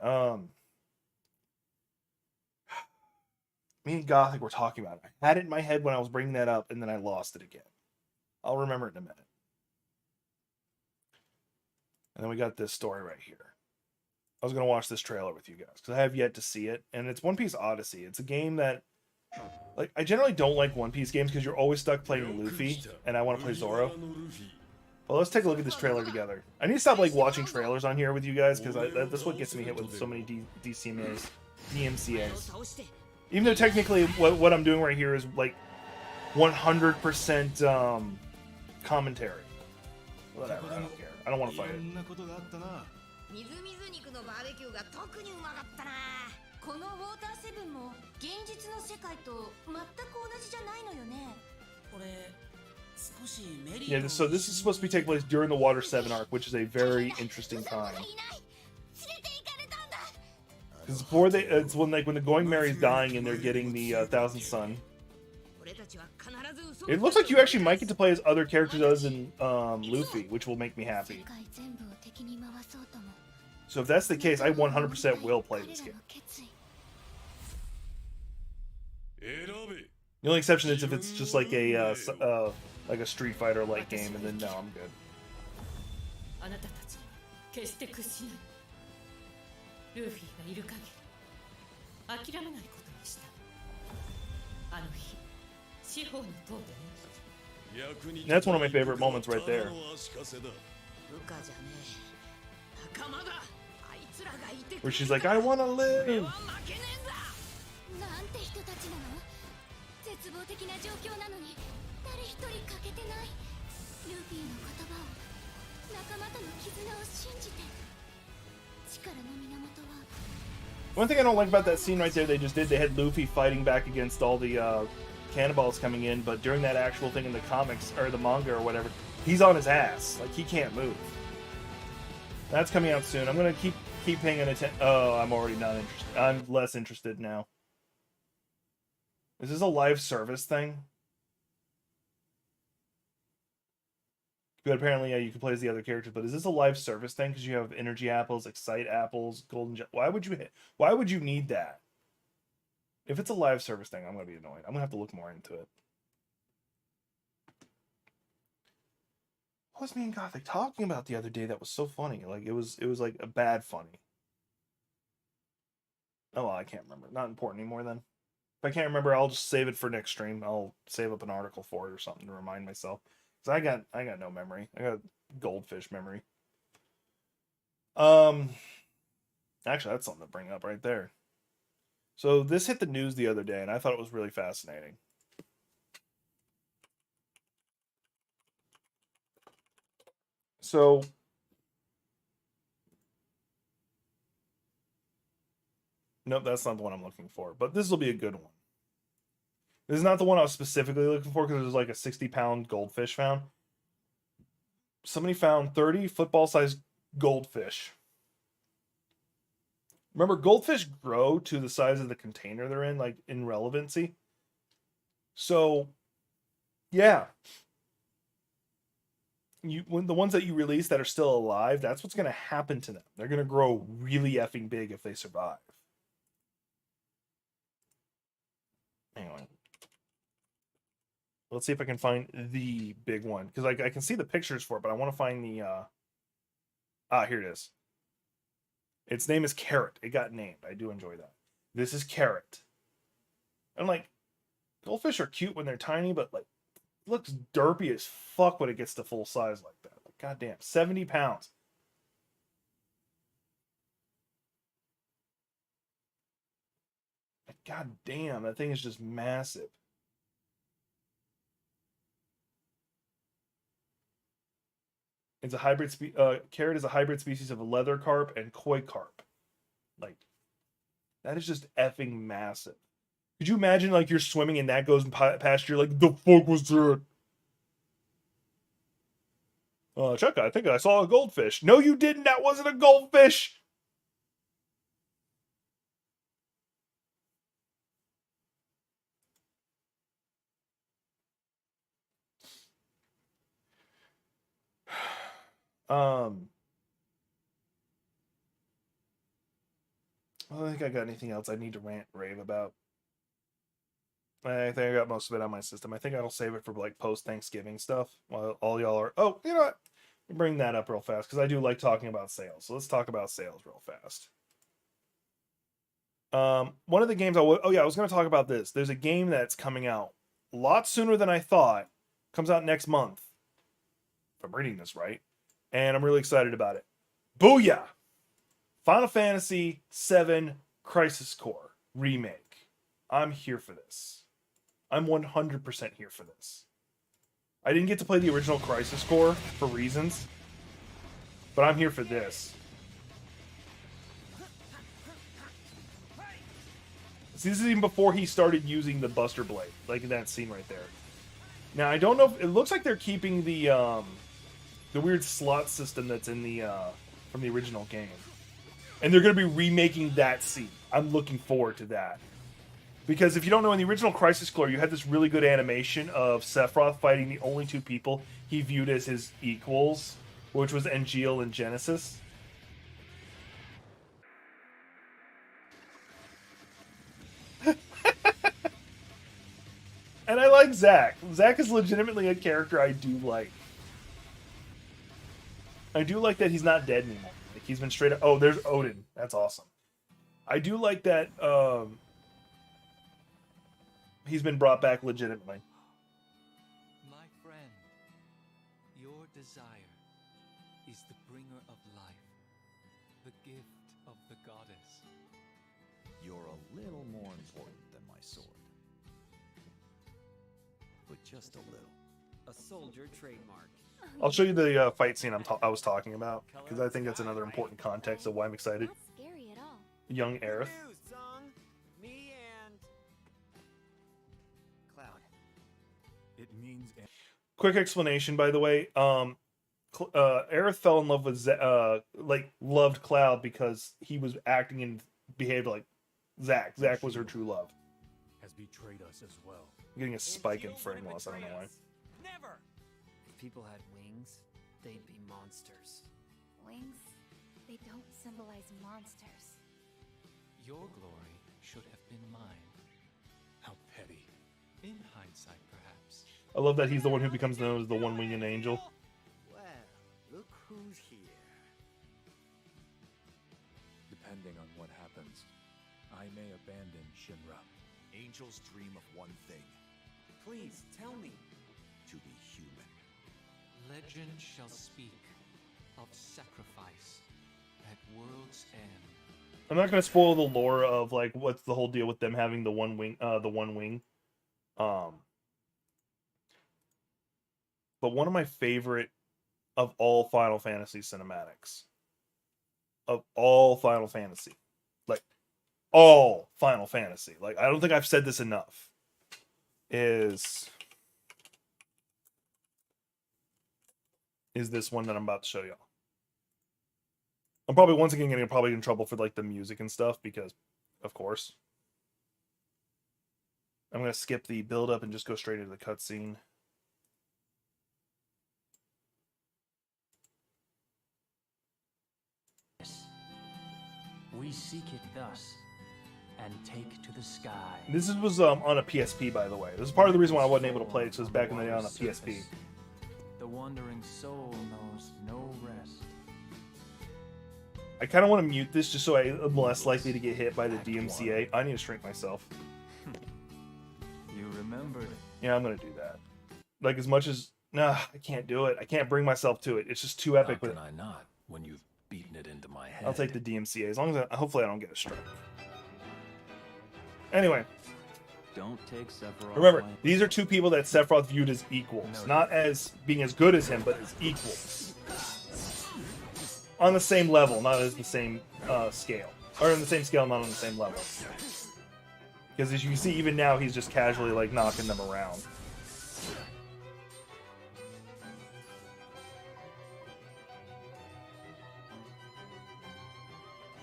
Me and Gothic were talking about it. I had it in my head when I was bringing that up, and then I lost it again. I'll remember it in a minute. And then we got this story right here. I was going to watch this trailer with you guys because I have yet to see it. And it's One Piece Odyssey. It's a game that, like, I generally don't like One Piece games because you're always stuck playing Luffy, and I want to play Zoro. But let's take a look at this trailer together. I need to stop, like, watching trailers on here with you guys because that's what gets me hit with so many DCMAs. DMCA's. Even though technically what I'm doing right here is like 100% commentary. Whatever, I don't care. I don't want to fight it. みずみず肉のバーベキューが特にうまかったな。このウォーターセブンも現実の世界と全く同じじゃないのよね。Yeah, so this is supposed to be taking place during the Water 7 arc, which is a very interesting time. Because before it's when when the Going Merry's dying and they're getting the Thousand Sun. It looks like you actually might get to play as other characters other than Luffy, which will make me happy. So if that's the case, I 100% will play this game. The only exception is if it's just like a Street Fighter like game, and then no, I'm good. あなたたち決して屈しない。ルフィがいる限り諦めないことにした。あの日、司法の塔でね。That's one of my favorite moments right there. 部下じゃねえ。仲間だ。あいつらがいてくれる。 Where she's like, I wanna live. なんて人たちなの？絶望的な状況なのに誰一人欠けてない。ルフィの言葉を仲間との絆を信じて。力の源は。 One thing I don't like about that scene right there they just did, they had Luffy fighting back against all the cannonballs coming in, but during that actual thing in the comics, or the manga or whatever, he's on his ass. Like, he can't move. That's coming out soon. I'm gonna keep paying attention. Oh, I'm already not interested. I'm less interested now. Is this a live service thing? But apparently, yeah, you can play as the other characters. But is this a live service thing? Because you have energy apples, excite apples, golden. Why would you need that? If it's a live service thing, I'm gonna be annoyed. I'm gonna have to look more into it. What was me and Gothic talking about the other day that was so funny? Like it was like a bad funny. Oh well, I can't remember. Not important anymore then. If I can't remember, I'll just save it for next stream. I'll save up an article for it or something to remind myself. Cause I got no memory. I got goldfish memory. Actually, that's something to bring up right there. So this hit the news the other day, and I thought it was really fascinating. So nope, that's not the one I'm looking for. But this will be a good one. This is not the one I was specifically looking for because it was like a 60-pound goldfish found. Somebody found 30 football-sized goldfish. Remember, goldfish grow to the size of the container they're in, like in relevancy. So, yeah. When the ones that you release that are still alive, that's what's going to happen to them. They're going to grow really effing big if they survive. Anyway. Let's see if I can find the big one. Because I can see the pictures for it, but I want to find the... here it is. Its name is Carrot. It got named. I do enjoy that. This is Carrot. And like, goldfish are cute when they're tiny, but like, looks derpy as fuck when it gets to full size like that. Like, goddamn, 70 pounds. God damn, that thing is just massive. It's a hybrid carrot is a hybrid species of a leather carp and koi carp. Like, that is just effing massive. Could you imagine, like, you're swimming and that goes past you, like, the fuck was that? Chuck, I think I saw a goldfish. No, you didn't. That wasn't a goldfish. I don't think I got anything else I need to rant rave about. I think I got most of it on my system. I think I'll save it for like post-Thanksgiving stuff while all y'all are... Oh, you know what? Bring that up real fast because I do like talking about sales. So let's talk about sales real fast. One of the games I was going to talk about this. There's a game that's coming out a lot sooner than I thought. Comes out next month. If I'm reading this right. And I'm really excited about it. Booyah! Final Fantasy VII Crisis Core remake. I'm here for this. I'm 100% here for this. I didn't get to play the original Crisis Core for reasons, but I'm here for this. See, this is even before he started using the Buster Blade, like in that scene right there. Now, I don't know if it looks like they're keeping the weird slot system that's in the from the original game, and they're going to be remaking that scene. I'm looking forward to that because if you don't know, in the original Crisis Core, you had this really good animation of Sephiroth fighting the only two people he viewed as his equals, which was Angeal and Genesis. And I like Zack. Zack is legitimately a character I do like. I do like that he's not dead anymore. Like he's been straight up. Oh, there's Odin. That's awesome. I do like that he's been brought back legitimately. My friend, your desire is the bringer of life, the gift of the goddess. You're a little more important than my sword. But just a little. A soldier trademark. I'll show you the fight scene I was talking about, because I think that's another important context of why I'm excited. Not scary at all. Young Aerith. Me and Cloud. It means Quick explanation, by the way. Aerith fell in love with loved Cloud because he was acting and behaved like Zack. Zack was her true love. has betrayed us as well. I'm getting a spike in frame loss. I don't know why. Never. If people had wings, they'd be monsters. Wings, they don't symbolize monsters. Your glory should have been mine. How petty. In hindsight, perhaps. I love that he's the one who becomes known as the one-winged angel. Well, look who's here. Depending on what happens, I may abandon Shinra. Angels dream of one thing. Please, tell me. To be human. Legend shall speak of sacrifice at world's end. I'm not gonna spoil the lore of like what's the whole deal with them having the one wing. But one of my favorite of all Final Fantasy cinematics, of all Final Fantasy, like all Final Fantasy, like I don't think I've said this enough, is this one that I'm about to show y'all. I'm probably once again getting in trouble for like the music and stuff because, of course. I'm gonna skip the build up and just go straight into the cutscene. We seek it thus, and take to the sky. This was on a PSP, by the way. This is part of the reason why I wasn't able to play it, because back in the day on a PSP. The wandering soul knows no rest. I kind of want to mute this just so I'm less likely to get hit by the DMCA. I need to shrink myself. You remembered. Yeah, I'm gonna do that. Like as much as I can't do it. I can't bring myself to it. It's just too epic. How can I not when you've beaten it into my head? I'll take the DMCA as long as hopefully I don't get a strike. Anyway, Don't take Sephiroth. remember these are two people that Sephiroth viewed as equals, not as being as good as him, but as equals on the same level, not as the same scale, or on the same scale, not on the same level. Because as you can see, even now he's just casually like knocking them around.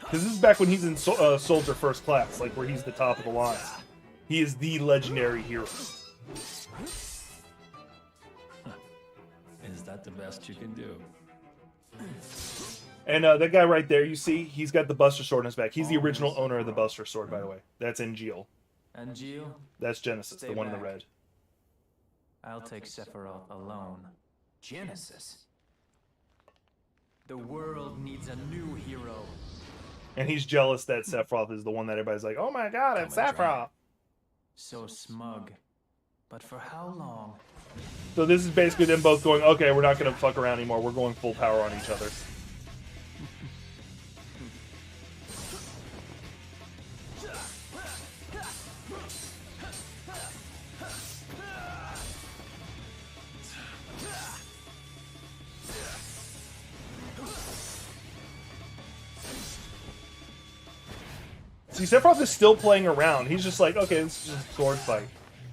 Because this is back when he's in Soldier First Class, like where he's the top of the line. He is the legendary hero. Is that the best you can do? And that guy right there, you see, he's got the Buster Sword in his back. He's the original owner of the Buster Sword, by the way. That's Angeal. Angeal? That's Genesis, Stay the one in back. the red. I'll take Sephiroth alone. Genesis. The world needs a new hero. And he's jealous that Sephiroth is the one that everybody's like, oh my god, it's Sephiroth! So smug. But for how long? So this is basically them both going, okay, we're not going to fuck around anymore. We're going full power on each other. See, Sephiroth is still playing around. He's just like, okay, this is just a sword fight.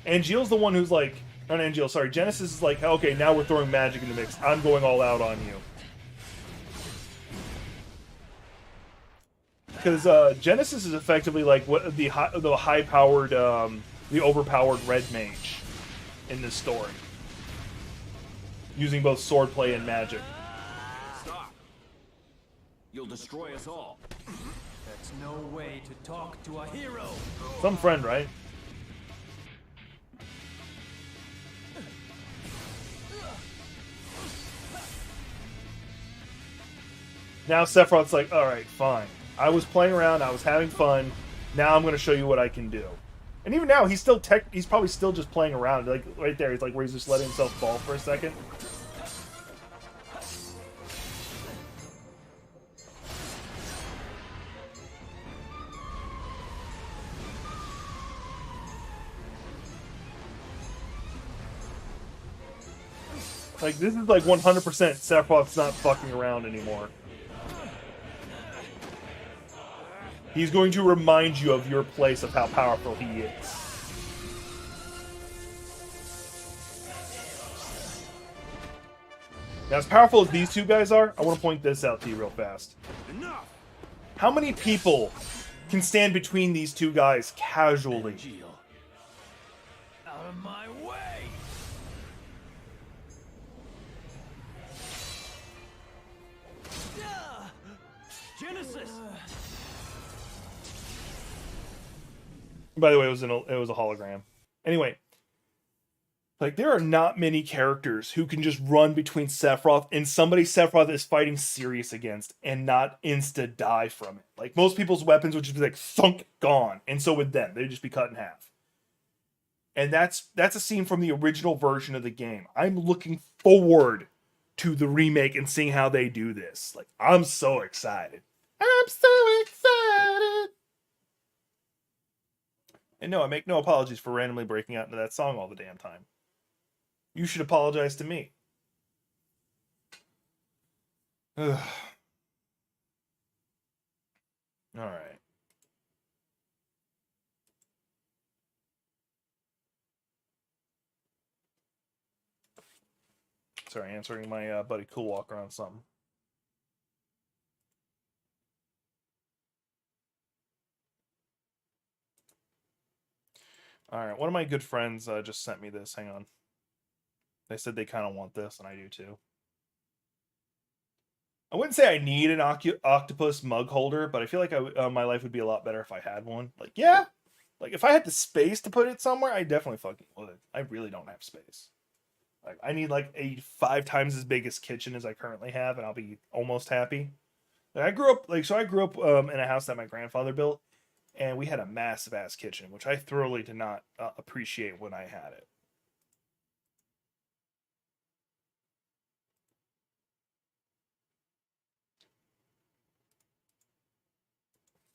Angeal's the one who's like, not Angel, sorry, Genesis is like, okay, now we're throwing magic in the mix. I'm going all out on you. Because Genesis is effectively like what the high-powered, the overpowered red mage in this story, using both swordplay and magic. Stop! You'll destroy us all. That's no way to talk to a hero. Some friend, right? Now Sephiroth's like, alright, fine. I was playing around, I was having fun, now I'm going to show you what I can do. And even now, he's still he's probably still just playing around. Like, right there, he's like, where he's just letting himself fall for a second. Like, this is like 100% Sephiroth's not fucking around anymore. He's going to remind you of your place, of how powerful he is. Now, as powerful as these two guys are, I want to point this out to you real fast. Enough! How many people can stand between these two guys casually? Out of my way! Genesis! By the way, it was a hologram. Anyway, like, there are not many characters who can just run between Sephiroth and somebody Sephiroth is fighting serious against and not insta die from it. Like, most people's weapons would just be like thunk, gone, and so would them. They'd just be cut in half. And that's a scene from the original version of the game. I'm looking forward to the remake and seeing how they do this. Like, I'm so excited. I'm so excited. And no, I make no apologies for randomly breaking out into that song all the damn time. You should apologize to me. Ugh. All right. Sorry, answering my buddy Cool Walker on something. All right, one of my good friends just sent me this. Hang on. They said they kind of want this, and I do too. I wouldn't say I need an octopus mug holder, but I feel like my life would be a lot better if I had one. Like, yeah, like if I had the space to put it somewhere, I definitely fucking would. I really don't have space. Like, I need like a 5 times as big as kitchen as I currently have, and I'll be almost happy. Like, I grew up in a house that my grandfather built, and we had a massive ass kitchen, which I thoroughly did not appreciate when I had it.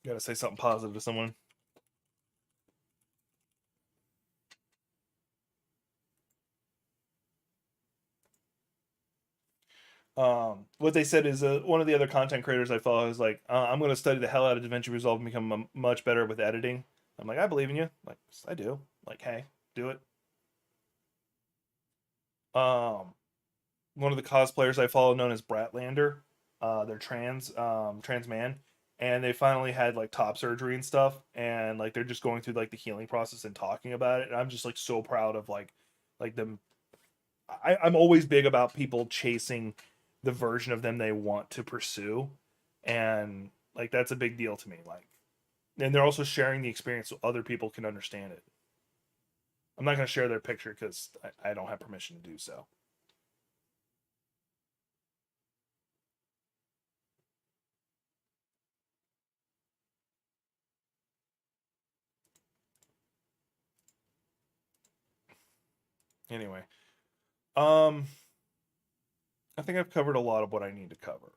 Gotta say something positive to someone. What they said is one of the other content creators I follow is like, I'm going to study the hell out of DaVinci Resolve and become much better with editing. I'm like, I believe in you. Like, I do. Like, hey, do it. One of the cosplayers I follow, known as Bratlander, they're trans man, and they finally had like top surgery and stuff, and like they're just going through like the healing process and talking about it. And I'm just like so proud of like them. I'm always big about people chasing the version of them they want to pursue, and like that's a big deal to me. Like, and they're also sharing the experience so other people can understand it. I'm not going to share their picture because I don't have permission to do so. Anyway, I think I've covered a lot of what I need to cover.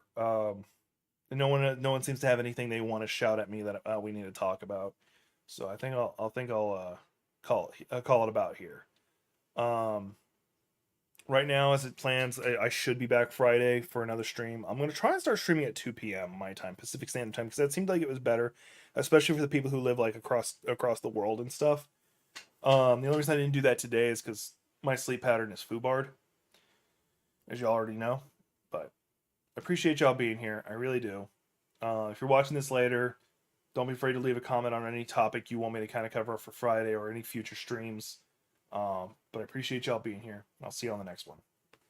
No one seems to have anything they want to shout at me that we need to talk about. So I think I'll call it about here. right now, as it plans, I should be back Friday for another stream. I'm going to try and start streaming at 2 p.m. my time, Pacific Standard Time, because that seemed like it was better, especially for the people who live like across the world and stuff. The only reason I didn't do that today is because my sleep pattern is foobarred, as y'all already know. But I appreciate y'all being here. I really do. If you're watching this later, don't be afraid to leave a comment on any topic you want me to kind of cover for Friday or any future streams. But I appreciate y'all being here. I'll see you on the next one.